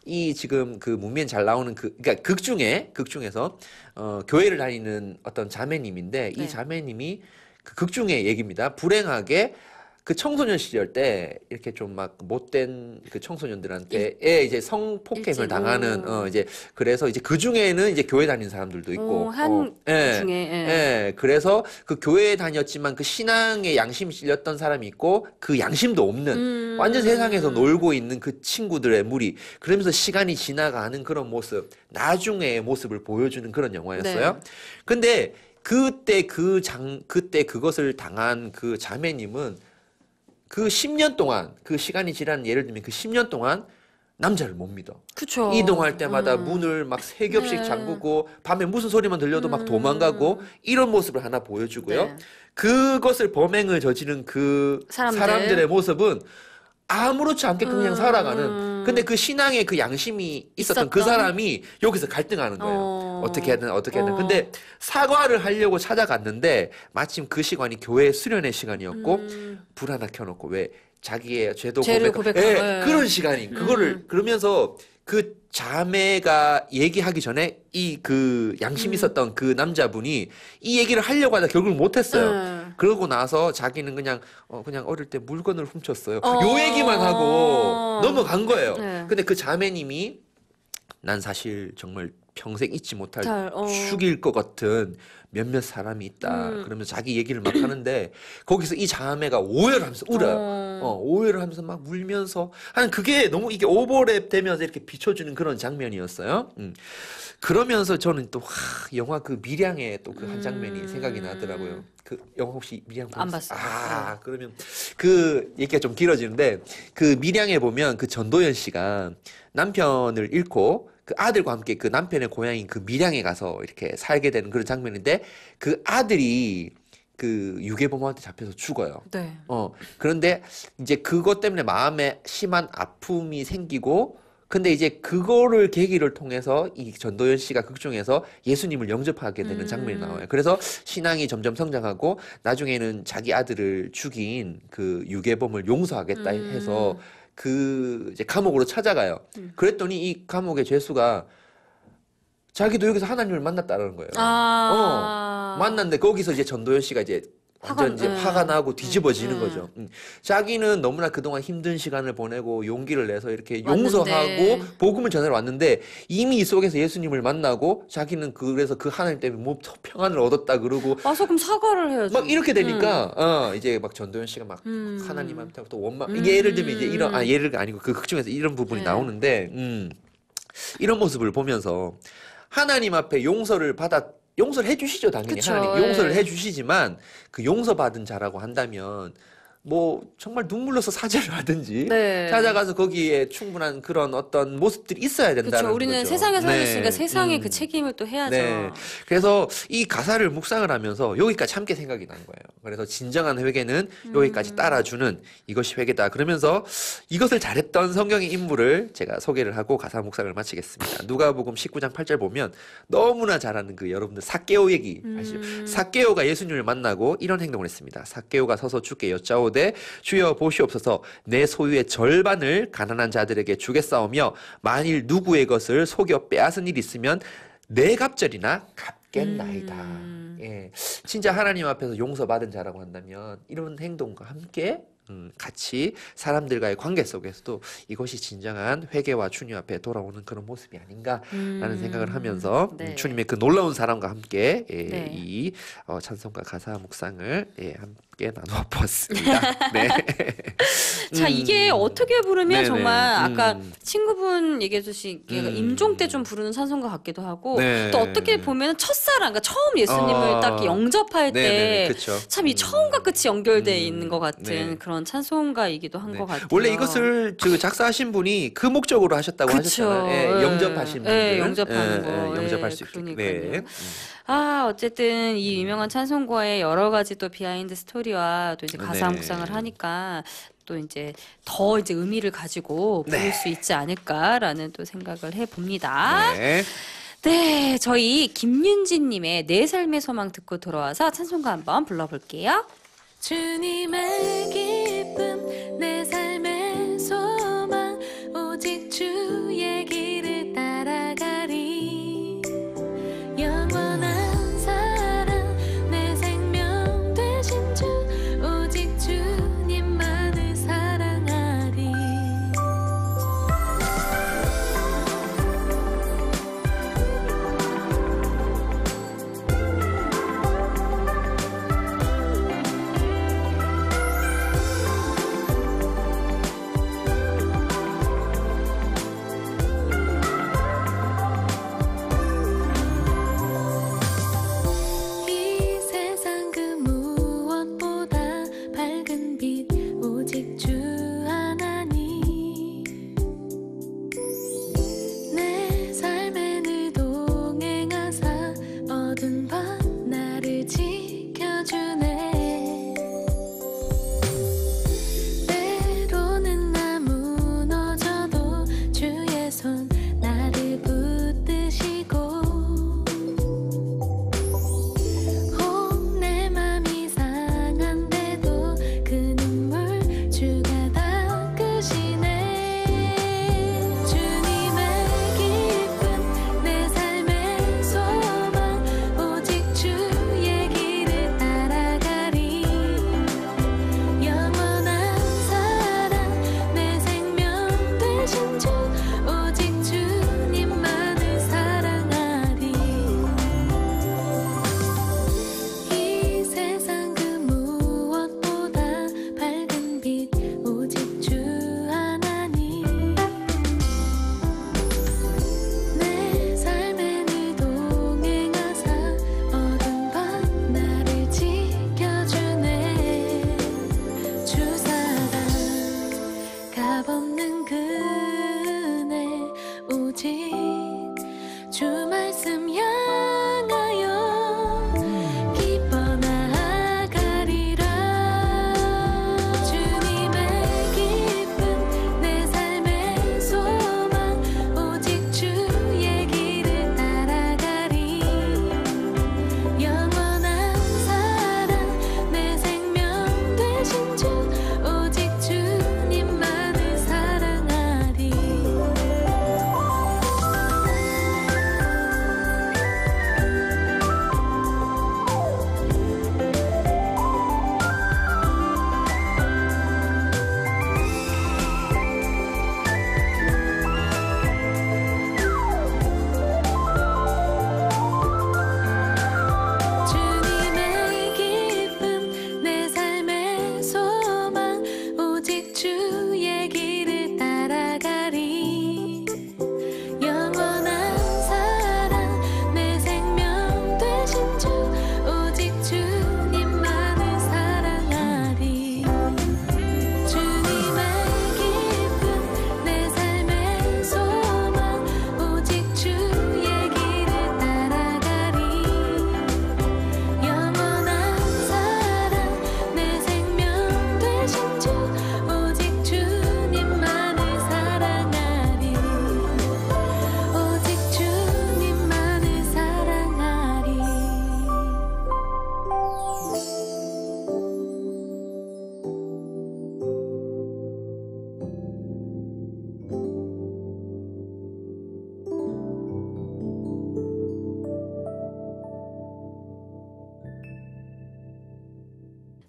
이 지금 그 문면 잘 나오는 그러니까 극중에서 교회를 다니는 어떤 자매님인데 네. 이 자매님이 그 극중의 얘기입니다. 불행하게 그 청소년 시절 때 이렇게 좀 막 못된 그 청소년들한테 이제 성폭행을 당하는 이제 그래서 이제 그 중에는 이제 교회 다니는 사람들도 있고 한 중에 그래서 그 교회에 다녔지만 그 신앙에 양심이 찔렸던 사람이 있고 그 양심도 없는 완전 세상에서 놀고 있는 그 친구들의 무리, 그러면서 시간이 지나가는 그런 모습, 나중에의 모습을 보여주는 그런 영화였어요. 네. 근데 그때 그것을 당한 그 자매님은 그 10년 동안, 그 시간이 지난 예를 들면 그 10년 동안 남자를 못 믿어. 그쵸. 이동할 때마다 문을 막 3겹씩 네. 잠그고 밤에 무슨 소리만 들려도 막 도망가고 이런 모습을 하나 보여주고요. 네. 그것을 범행을 저지른 그 사람들의 모습은 아무렇지 않게 그냥 살아가는. 근데 그 신앙에 그 양심이 있었던 그 사람이 여기서 갈등하는 거예요. 어떻게 해야 되나. 근데 사과를 하려고 찾아갔는데 마침 그 시간이 교회 수련회 시간이었고 불 하나 켜놓고 왜 자기의 죄를 고백하고 그런 시간이 그거를 그러면서 그 자매가 얘기하기 전에 이 그 양심 있었던 그 남자분이 이 얘기를 하려고 하다 결국 못했어요. 그러고 나서 자기는 그냥 어릴 때 물건을 훔쳤어요. 요 얘기만 하고 넘어간 거예요. 근데 그 자매님이 난 사실 정말 평생 잊지 못할 죽일 것 같은 몇몇 사람이 있다. 그러면서 자기 얘기를 막 하는데 거기서 이 자매가 오해를 하면서 울어요. 오해를 하면서 막 울면서 하는 그게 너무 이게 오버랩 되면서 이렇게 비춰주는 그런 장면이었어요. 그러면서 저는 또 영화 그 밀양의 또 그 한 장면이 생각이 나더라고요. 그 영화 혹시 밀양 안 봤어요. 그러면 그 얘기가 좀 길어지는데 그 밀양에 보면 그 전도연 씨가 남편을 잃고 그 아들과 함께 그 남편의 고향인 그 밀양에 가서 이렇게 살게 되는 그런 장면인데 그 아들이 그 유괴범한테 잡혀서 죽어요. 네. 그런데 이제 그것 때문에 마음에 심한 아픔이 생기고 근데 이제 그거를 계기를 통해서 이 전도연 씨가 극중에서 예수님을 영접하게 되는 장면이 나와요. 그래서 신앙이 점점 성장하고 나중에는 자기 아들을 죽인 그 유괴범을 용서하겠다 해서 그 이제 감옥으로 찾아가요. 그랬더니 이 감옥의 죄수가 자기도 여기서 하나님을 만났다는 거예요. 만났는데 거기서 이제 전도연 씨가 이제 완전 이제 화가 나고 뒤집어지는 거죠. 자기는 너무나 그동안 힘든 시간을 보내고 용기를 내서 이렇게 용서하고 복음을 전하러 왔는데 이미 이 속에서 예수님을 만나고 자기는 그래서 그 하나님 때문에 뭐 평안을 얻었다 그러고 그럼 사과를 해야죠. 막 이렇게 되니까 이제 막 전도연 씨가 막 하나님한테 또 원망 이게 예를 들면 이제 이런 예를 아니고 그 극중에서 이런 부분이 나오는데 이런 모습을 보면서 하나님 앞에 용서를 해주시죠, 당연히. 그쵸, 하나님 용서를 해주시지만 그 용서받은 자라고 한다면 뭐 정말 눈물로서 사죄를 하든지 네. 찾아가서 거기에 충분한 그런 어떤 모습들이 있어야 된다는 그렇죠. 우리는 거죠. 세상에 살고 네. 있으니까 세상의 그 책임을 또 해야죠. 네. 그래서 이 가사를 묵상을 하면서 여기까지 함께 생각이 난 거예요. 그래서 진정한 회개는 여기까지 따라주는 이것이 회개다. 그러면서 이것을 잘했던 성경의 인물을 제가 소개를 하고 가사 묵상을 마치겠습니다. 누가복음 19장 8절 보면 너무나 잘 아는 그 여러분들 삭개오 얘기 아시죠? 삭개오가 예수님을 만나고 이런 행동을 했습니다. 삭개오가 서서 주께 여짜오되 주여 보시옵소서 내 소유의 절반을 가난한 자들에게 주겠사오며 만일 누구의 것을 속여 빼앗은 일이 있으면 네 갑절이나 갚겠나이다. 예, 진짜 하나님 앞에서 용서받은 자라고 한다면 이런 행동과 함께 같이 사람들과의 관계 속에서도 이것이 진정한 회개와 주님 앞에 돌아오는 그런 모습이 아닌가라는 생각을 하면서 네. 주님의 그 놀라운 사랑과 함께 네. 이 찬송가 가사 묵상을 함께 나누어 보았습니다. 네. 자, 이게 어떻게 부르면 네네. 정말 아까 친구분 얘기해 주신 임종 때 좀 부르는 찬송가 같기도 하고 네. 또 어떻게 보면 첫사랑, 그러니까 처음 예수님을 딱 영접할 때 참 이 처음과 끝이 연결되어 있는 것 같은 네. 그런 찬송가이기도 한 네. 것 같아요. 원래 이것을 작사하신 분이 그 목적으로 하셨다고 그쵸. 하셨잖아요. 예, 영접하신 분들. 네, 영접하는 거. 영접할 네, 수 있게. 그러니까요. 아, 어쨌든 이 유명한 찬송가의 여러 가지 또 비하인드 스토리와 또 이제 가사 네. 묵상을 하니까 또 이제 더 이제 의미를 가지고 부를 수 있지 않을까라는 또 생각을 해봅니다. 네. 네, 저희 김윤진님의 내 삶의 소망 듣고 돌아와서 찬송가 한번 불러볼게요. 주님의 기쁨 내 삶의 소망 오직 주의 길을 따라가리 영원한 사랑 내 생명 되신 주 오직 주님만을 사랑하리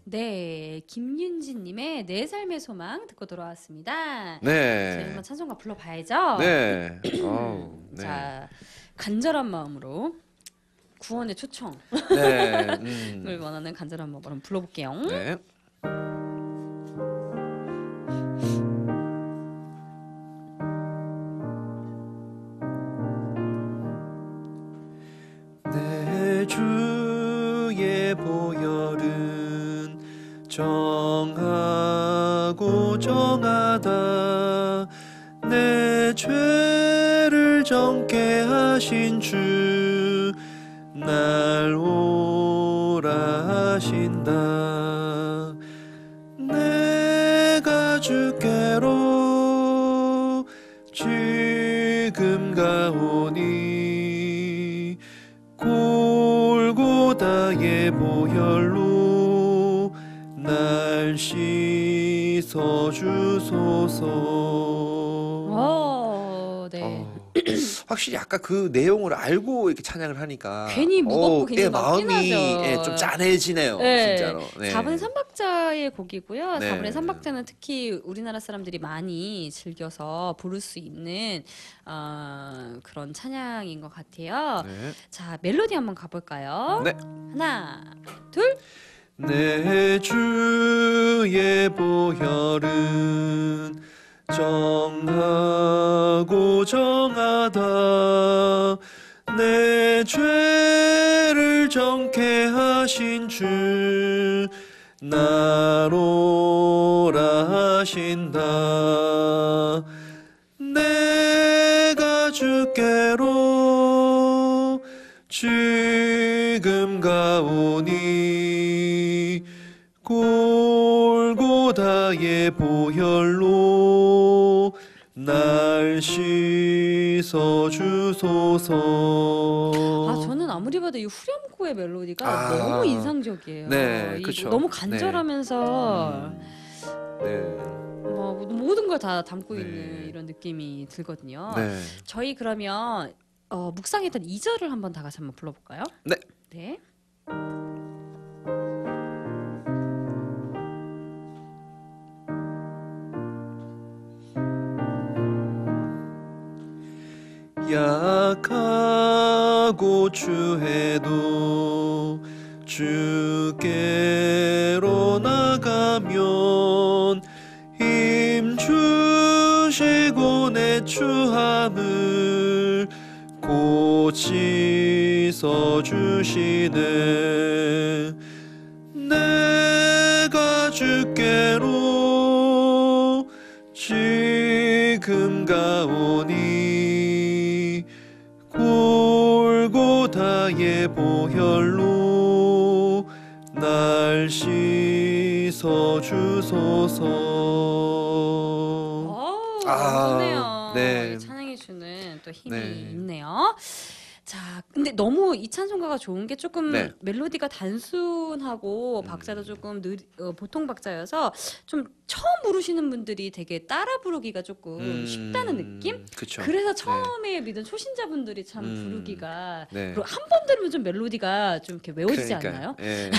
네, 김윤진님의 내 삶의 소망 듣고 돌아왔습니다. 저희 네. 한번 찬송가 불러봐야죠. 네. 어우, 네. 자, 간절한 마음으로 구원의 초청을 네. 원하는 간절한 마음으로 한번 불러볼게요. 네. 내 주의 보혈은 정하고 정하다 내 죄를 정케 하신 주 날 오라 하신다 내가 주께로 지금 가오니 골고다의 보혈로 날 씻어 주소서. 네. 확실히 아까 그 내용을 알고 이렇게 찬양을 하니까 괜히 무겁고 괜히 맞긴 마음이 하죠. 좀 짠해지네요. 네. 진짜로. 네. 4분의 3박자의 곡이고요. 네. 4분의 3박자는 특히 우리나라 사람들이 많이 즐겨서 부를 수 있는 그런 찬양인 것 같아요. 네. 자, 멜로디 한번 가볼까요? 네. 하나, 둘. 내 주의 보혈은 정하고 정하다 내 죄를 정케 하신 주 나로라 하신다 내가 주께로 지금 가오니 골고다의 보혈로 날 씻어 주소서. 저는 아무리 봐도 이 후렴구의 멜로디가 아. 너무 인상적이에요. 네, 이 그쵸. 너무 간절하면서 네. 모든 걸 다 담고 네. 있는 이런 느낌이 들거든요. 네. 저희 그러면 묵상했던 2절을 한번 다 같이 한번 불러볼까요? 네. 네. 약하고 추해도 주께로 나가면 힘 주시고 내 추함을 고치서 주시네 내가 주께로 지금 가오니 골고다의 보혈로 날 씻어 주소서. 좋네요. 네. 찬양해 주는 또 힘이 네. 있네요. 자, 근데 너무 이 찬송가가 좋은 게 조금 네. 멜로디가 단순하고 박자도 조금 보통 박자여서 좀 처음 부르시는 분들이 되게 따라 부르기가 조금 쉽다는 느낌? 그쵸. 그래서 처음에 믿은 초신자분들이 참 부르기가 네. 그리고 한 번 들으면 좀 멜로디가 좀 이렇게 외워지지 않나요? 예.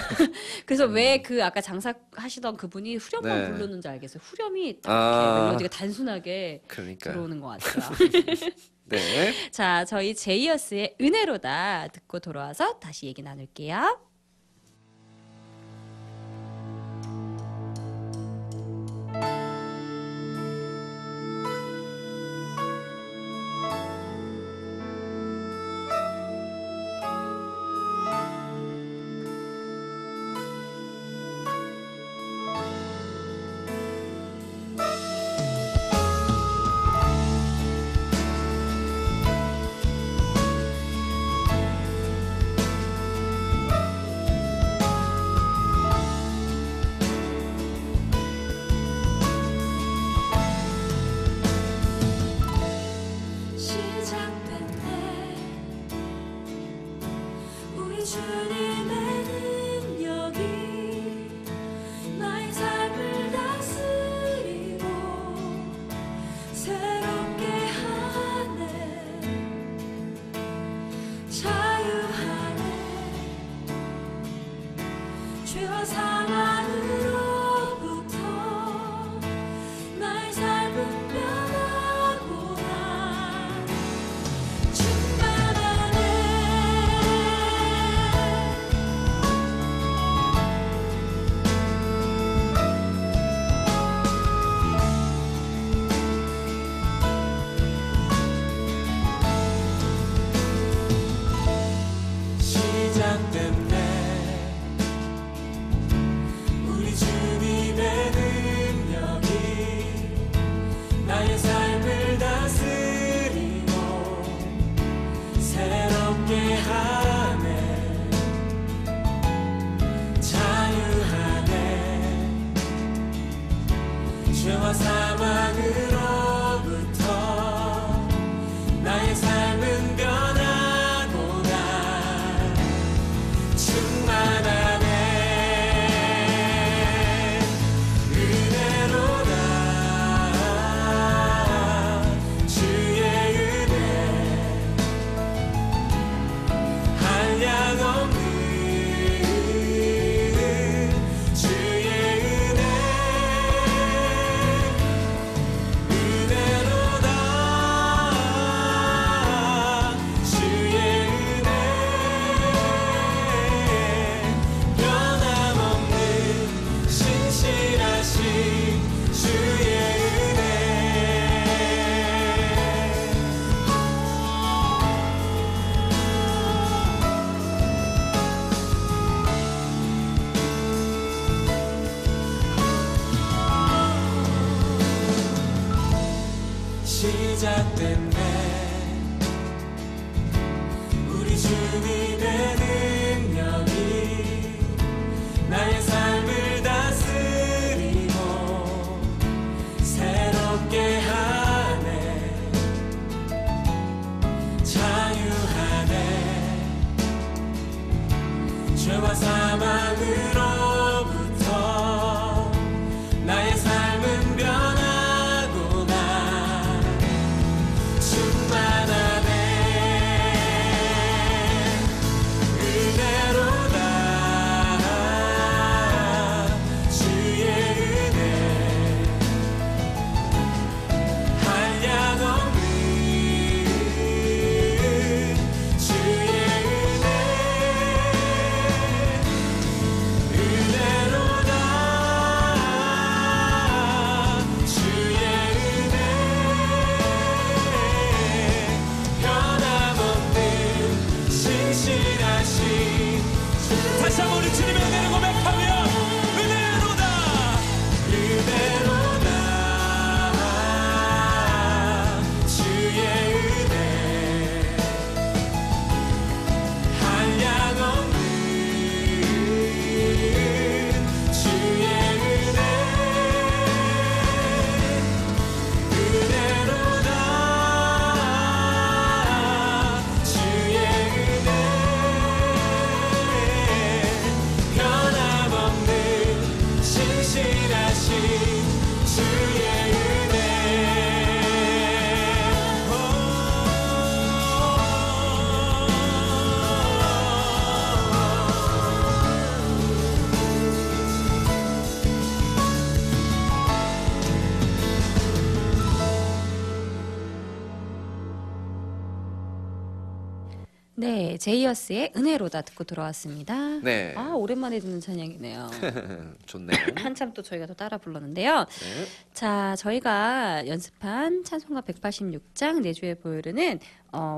그래서 왜 그 아까 장사하시던 그분이 후렴만 네. 부르는지 알겠어요. 후렴이 딱 이렇게 멜로디가 단순하게 그러니까. 들어오는 것 같아요. 네. 자, 저희 제이어스의 은혜로다 듣고 돌아와서 다시 얘기 나눌게요. 죄와 사망으로부터 나의 삶은 변하구나. 충만하네. 시작됐네 우리 주님의 능력이 나의 삶을 다스리고 새롭게 하네 자유하네 죄와 사망으로부터 나의 삶은 변하구나 충만하네 은혜로다 주의 은혜 한량없는 주의 은혜로다 주의 은혜 변함없는 신실하신 주의 은혜 시작됐네 우리 주님의 능력이 나의 삶을 다스리고 새롭게 하네 자유하네 죄와 사망으로부터 나의 삶은 변하구나 충만하네 은혜로다 주의 은혜 한량없는 주의 은혜 은혜로다 주의 은혜 변함없는 신실하신 다시 한번 우리 주님의 은혜를 고백하며 은혜로다 은혜로다 주의 은혜 한량없는 주의 은혜 은혜로다 주의 은혜 변함없는 신실하신 주의 은혜 네, 제이어스의 은혜로다 듣고 돌아왔습니다. 네. 아, 오랜만에 듣는 찬양이네요. 좋네요. 한참 또 저희가 또 따라 불렀는데요. 네. 자, 저희가 연습한 찬송가 186장 내주의 보혈은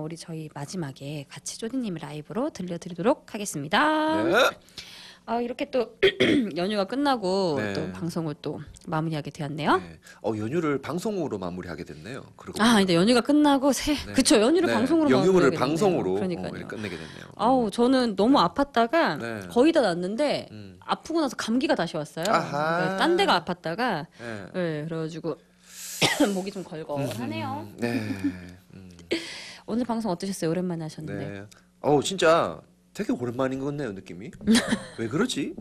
우리 저희 마지막에 같이 조디님 라이브로 들려드리도록 하겠습니다. 네. 이렇게 또 연휴가 끝나고 네. 또 방송을 또 마무리하게 되었네요. 네. 연휴를 방송으로 마무리하게 됐네요. 그리고 근데 연휴가 끝나고 네. 그쵸, 연휴를 네. 방송으로 영유를 마무리하게 방송으로 됐네요. 그러니까요. 이렇게 끝내게 됐네요. 아우, 저는 너무 아팠다가 네. 거의 다 났는데 음. 아프고 나서 감기가 다시 왔어요. 아하. 그래서 딴 데가 아팠다가 네. 네, 그래가지고 목이 좀 걸걸하네요. 네. 오늘 방송 어떠셨어요? 오랜만에 하셨는데. 네. 진짜 되게 오랜만인 것 같네요, 느낌이. 왜 그러지?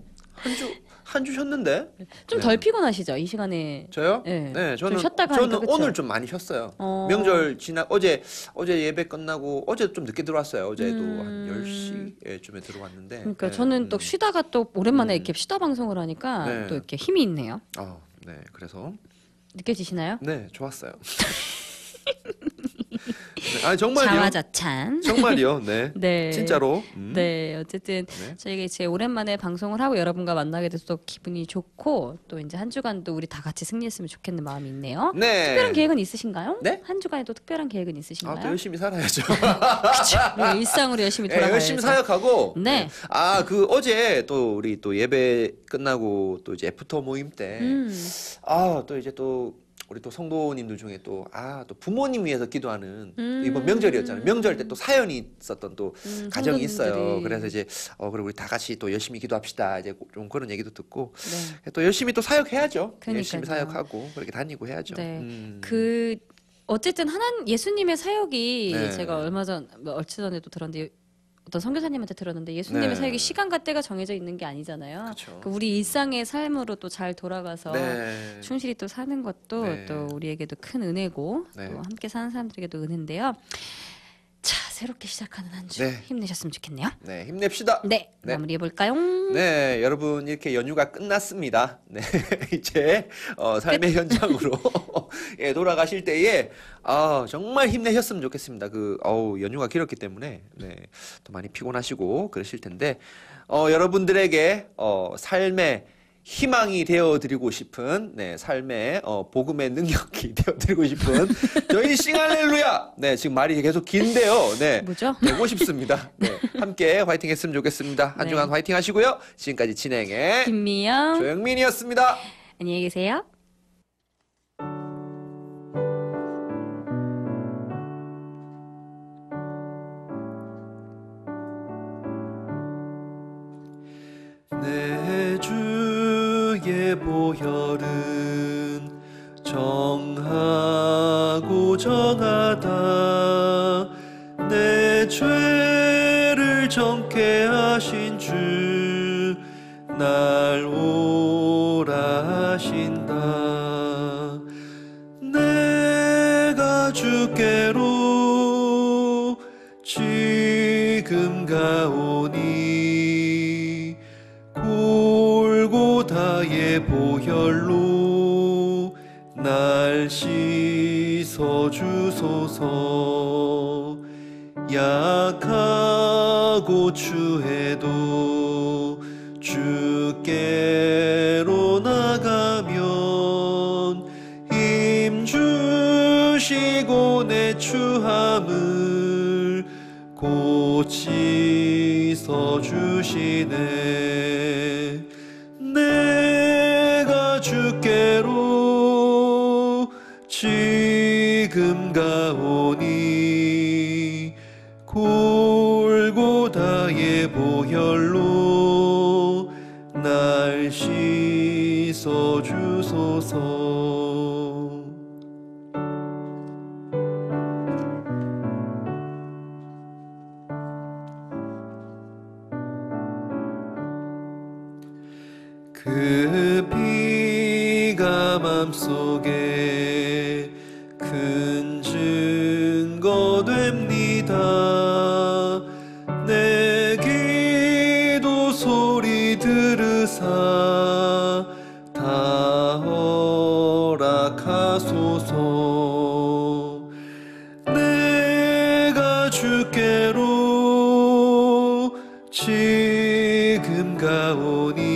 한 주 쉬었는데. 좀 덜 피곤하시죠? 이 시간에. 저요? 네. 네, 좀 저는 쉬었다가 하니까, 저는 그쵸? 오늘 좀 많이 쉬었어요. 어. 명절 어제 예배 끝나고 어제 좀 늦게 들어왔어요. 어제도 한 10시쯤에 들어왔는데. 그러니까 네, 저는 또 쉬다가 또 오랜만에 음. 이렇게 쉬다 방송을 하니까 네. 또 이렇게 힘이 있네요. 네, 그래서 느껴지시나요? 네, 좋았어요. 네, 아니 정말요. 자화자찬. 정말요. 네. 네. 진짜로. 네, 어쨌든 네. 저희가 이제 오랜만에 방송을 하고 여러분과 만나게 돼서 또 기분이 좋고 또 이제 한 주간도 우리 다 같이 승리했으면 좋겠는 마음이 있네요. 네. 특별한 계획은 있으신가요? 네? 한 주간에도 특별한 계획은 있으신가요? 또 열심히 살아야죠. 그쵸. 우리 일상으로 열심히 네, 돌아가야죠. 열심히 사역하고. 네. 그 어제 또 우리 또 예배 끝나고 또 이제 애프터 모임 때 또 이제 또 우리 또 성도님들 중에 또 부모님 위해서 기도하는 이번 명절이었잖아요. 명절 때 또 사연이 있었던 또 가정이 있어요. 성도님들이. 그래서 이제 그리고 우리 다 같이 또 열심히 기도합시다. 이제 좀 그런 얘기도 듣고 네. 또 열심히 또 사역해야죠. 그러니까요. 열심히 사역하고 그렇게 다니고 해야죠. 네. 어쨌든 예수님의 사역이 네. 제가 얼마 전에도 들었는데 어떤 선교사님한테 들었는데 예수님의 네. 사역이 시간과 때가 정해져 있는 게 아니잖아요. 그쵸. 우리 일상의 삶으로 또 잘 돌아가서 네. 충실히 또 사는 것도 네. 또 우리에게도 큰 은혜고 네. 또 함께 사는 사람들에게도 은혜인데요. 자, 새롭게 시작하는 한 주 네. 힘내셨으면 좋겠네요. 네, 힘냅시다. 네, 네. 마무리해 볼까요? 네, 여러분 이렇게 연휴가 끝났습니다. 네, 이제 삶의 현장으로 예, 돌아가실 때에 정말 힘내셨으면 좋겠습니다. 연휴가 길었기 때문에 또 많이 피곤하시고 그러실 텐데 여러분들에게 삶의 희망이 되어드리고 싶은 삶의 복음의 능력이 되어드리고 싶은 저희 싱할렐루야 지금 말이 계속 긴데요. 뭐죠? 되고 싶습니다. 함께 화이팅 했으면 좋겠습니다. 한 네. 주간 화이팅 하시고요. 지금까지 진행의 김미영, 조영민이었습니다. 안녕히 계세요. 내 주의 보혈은 정하고 정하다 내 죄를 정케 하신 주 날 오라 하신다 내가 주께로 지금 가오니 골고다의 보혈로 날 씻어 주소서 약하고 추해도 주께로 나가면 힘 주시고 내 추함을 고치서 주시네 내가 주께로 지금 가오니 골고다의 보혈로 날 씻어 주소서 그 피가 맘속에 큰 증거 됩니다 내 기도 소리 들으사 다 허락하소서 내가 주께로 지금 가오니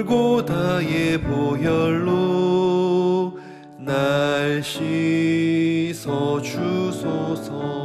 골고다의 보혈로 날 씻어 주소서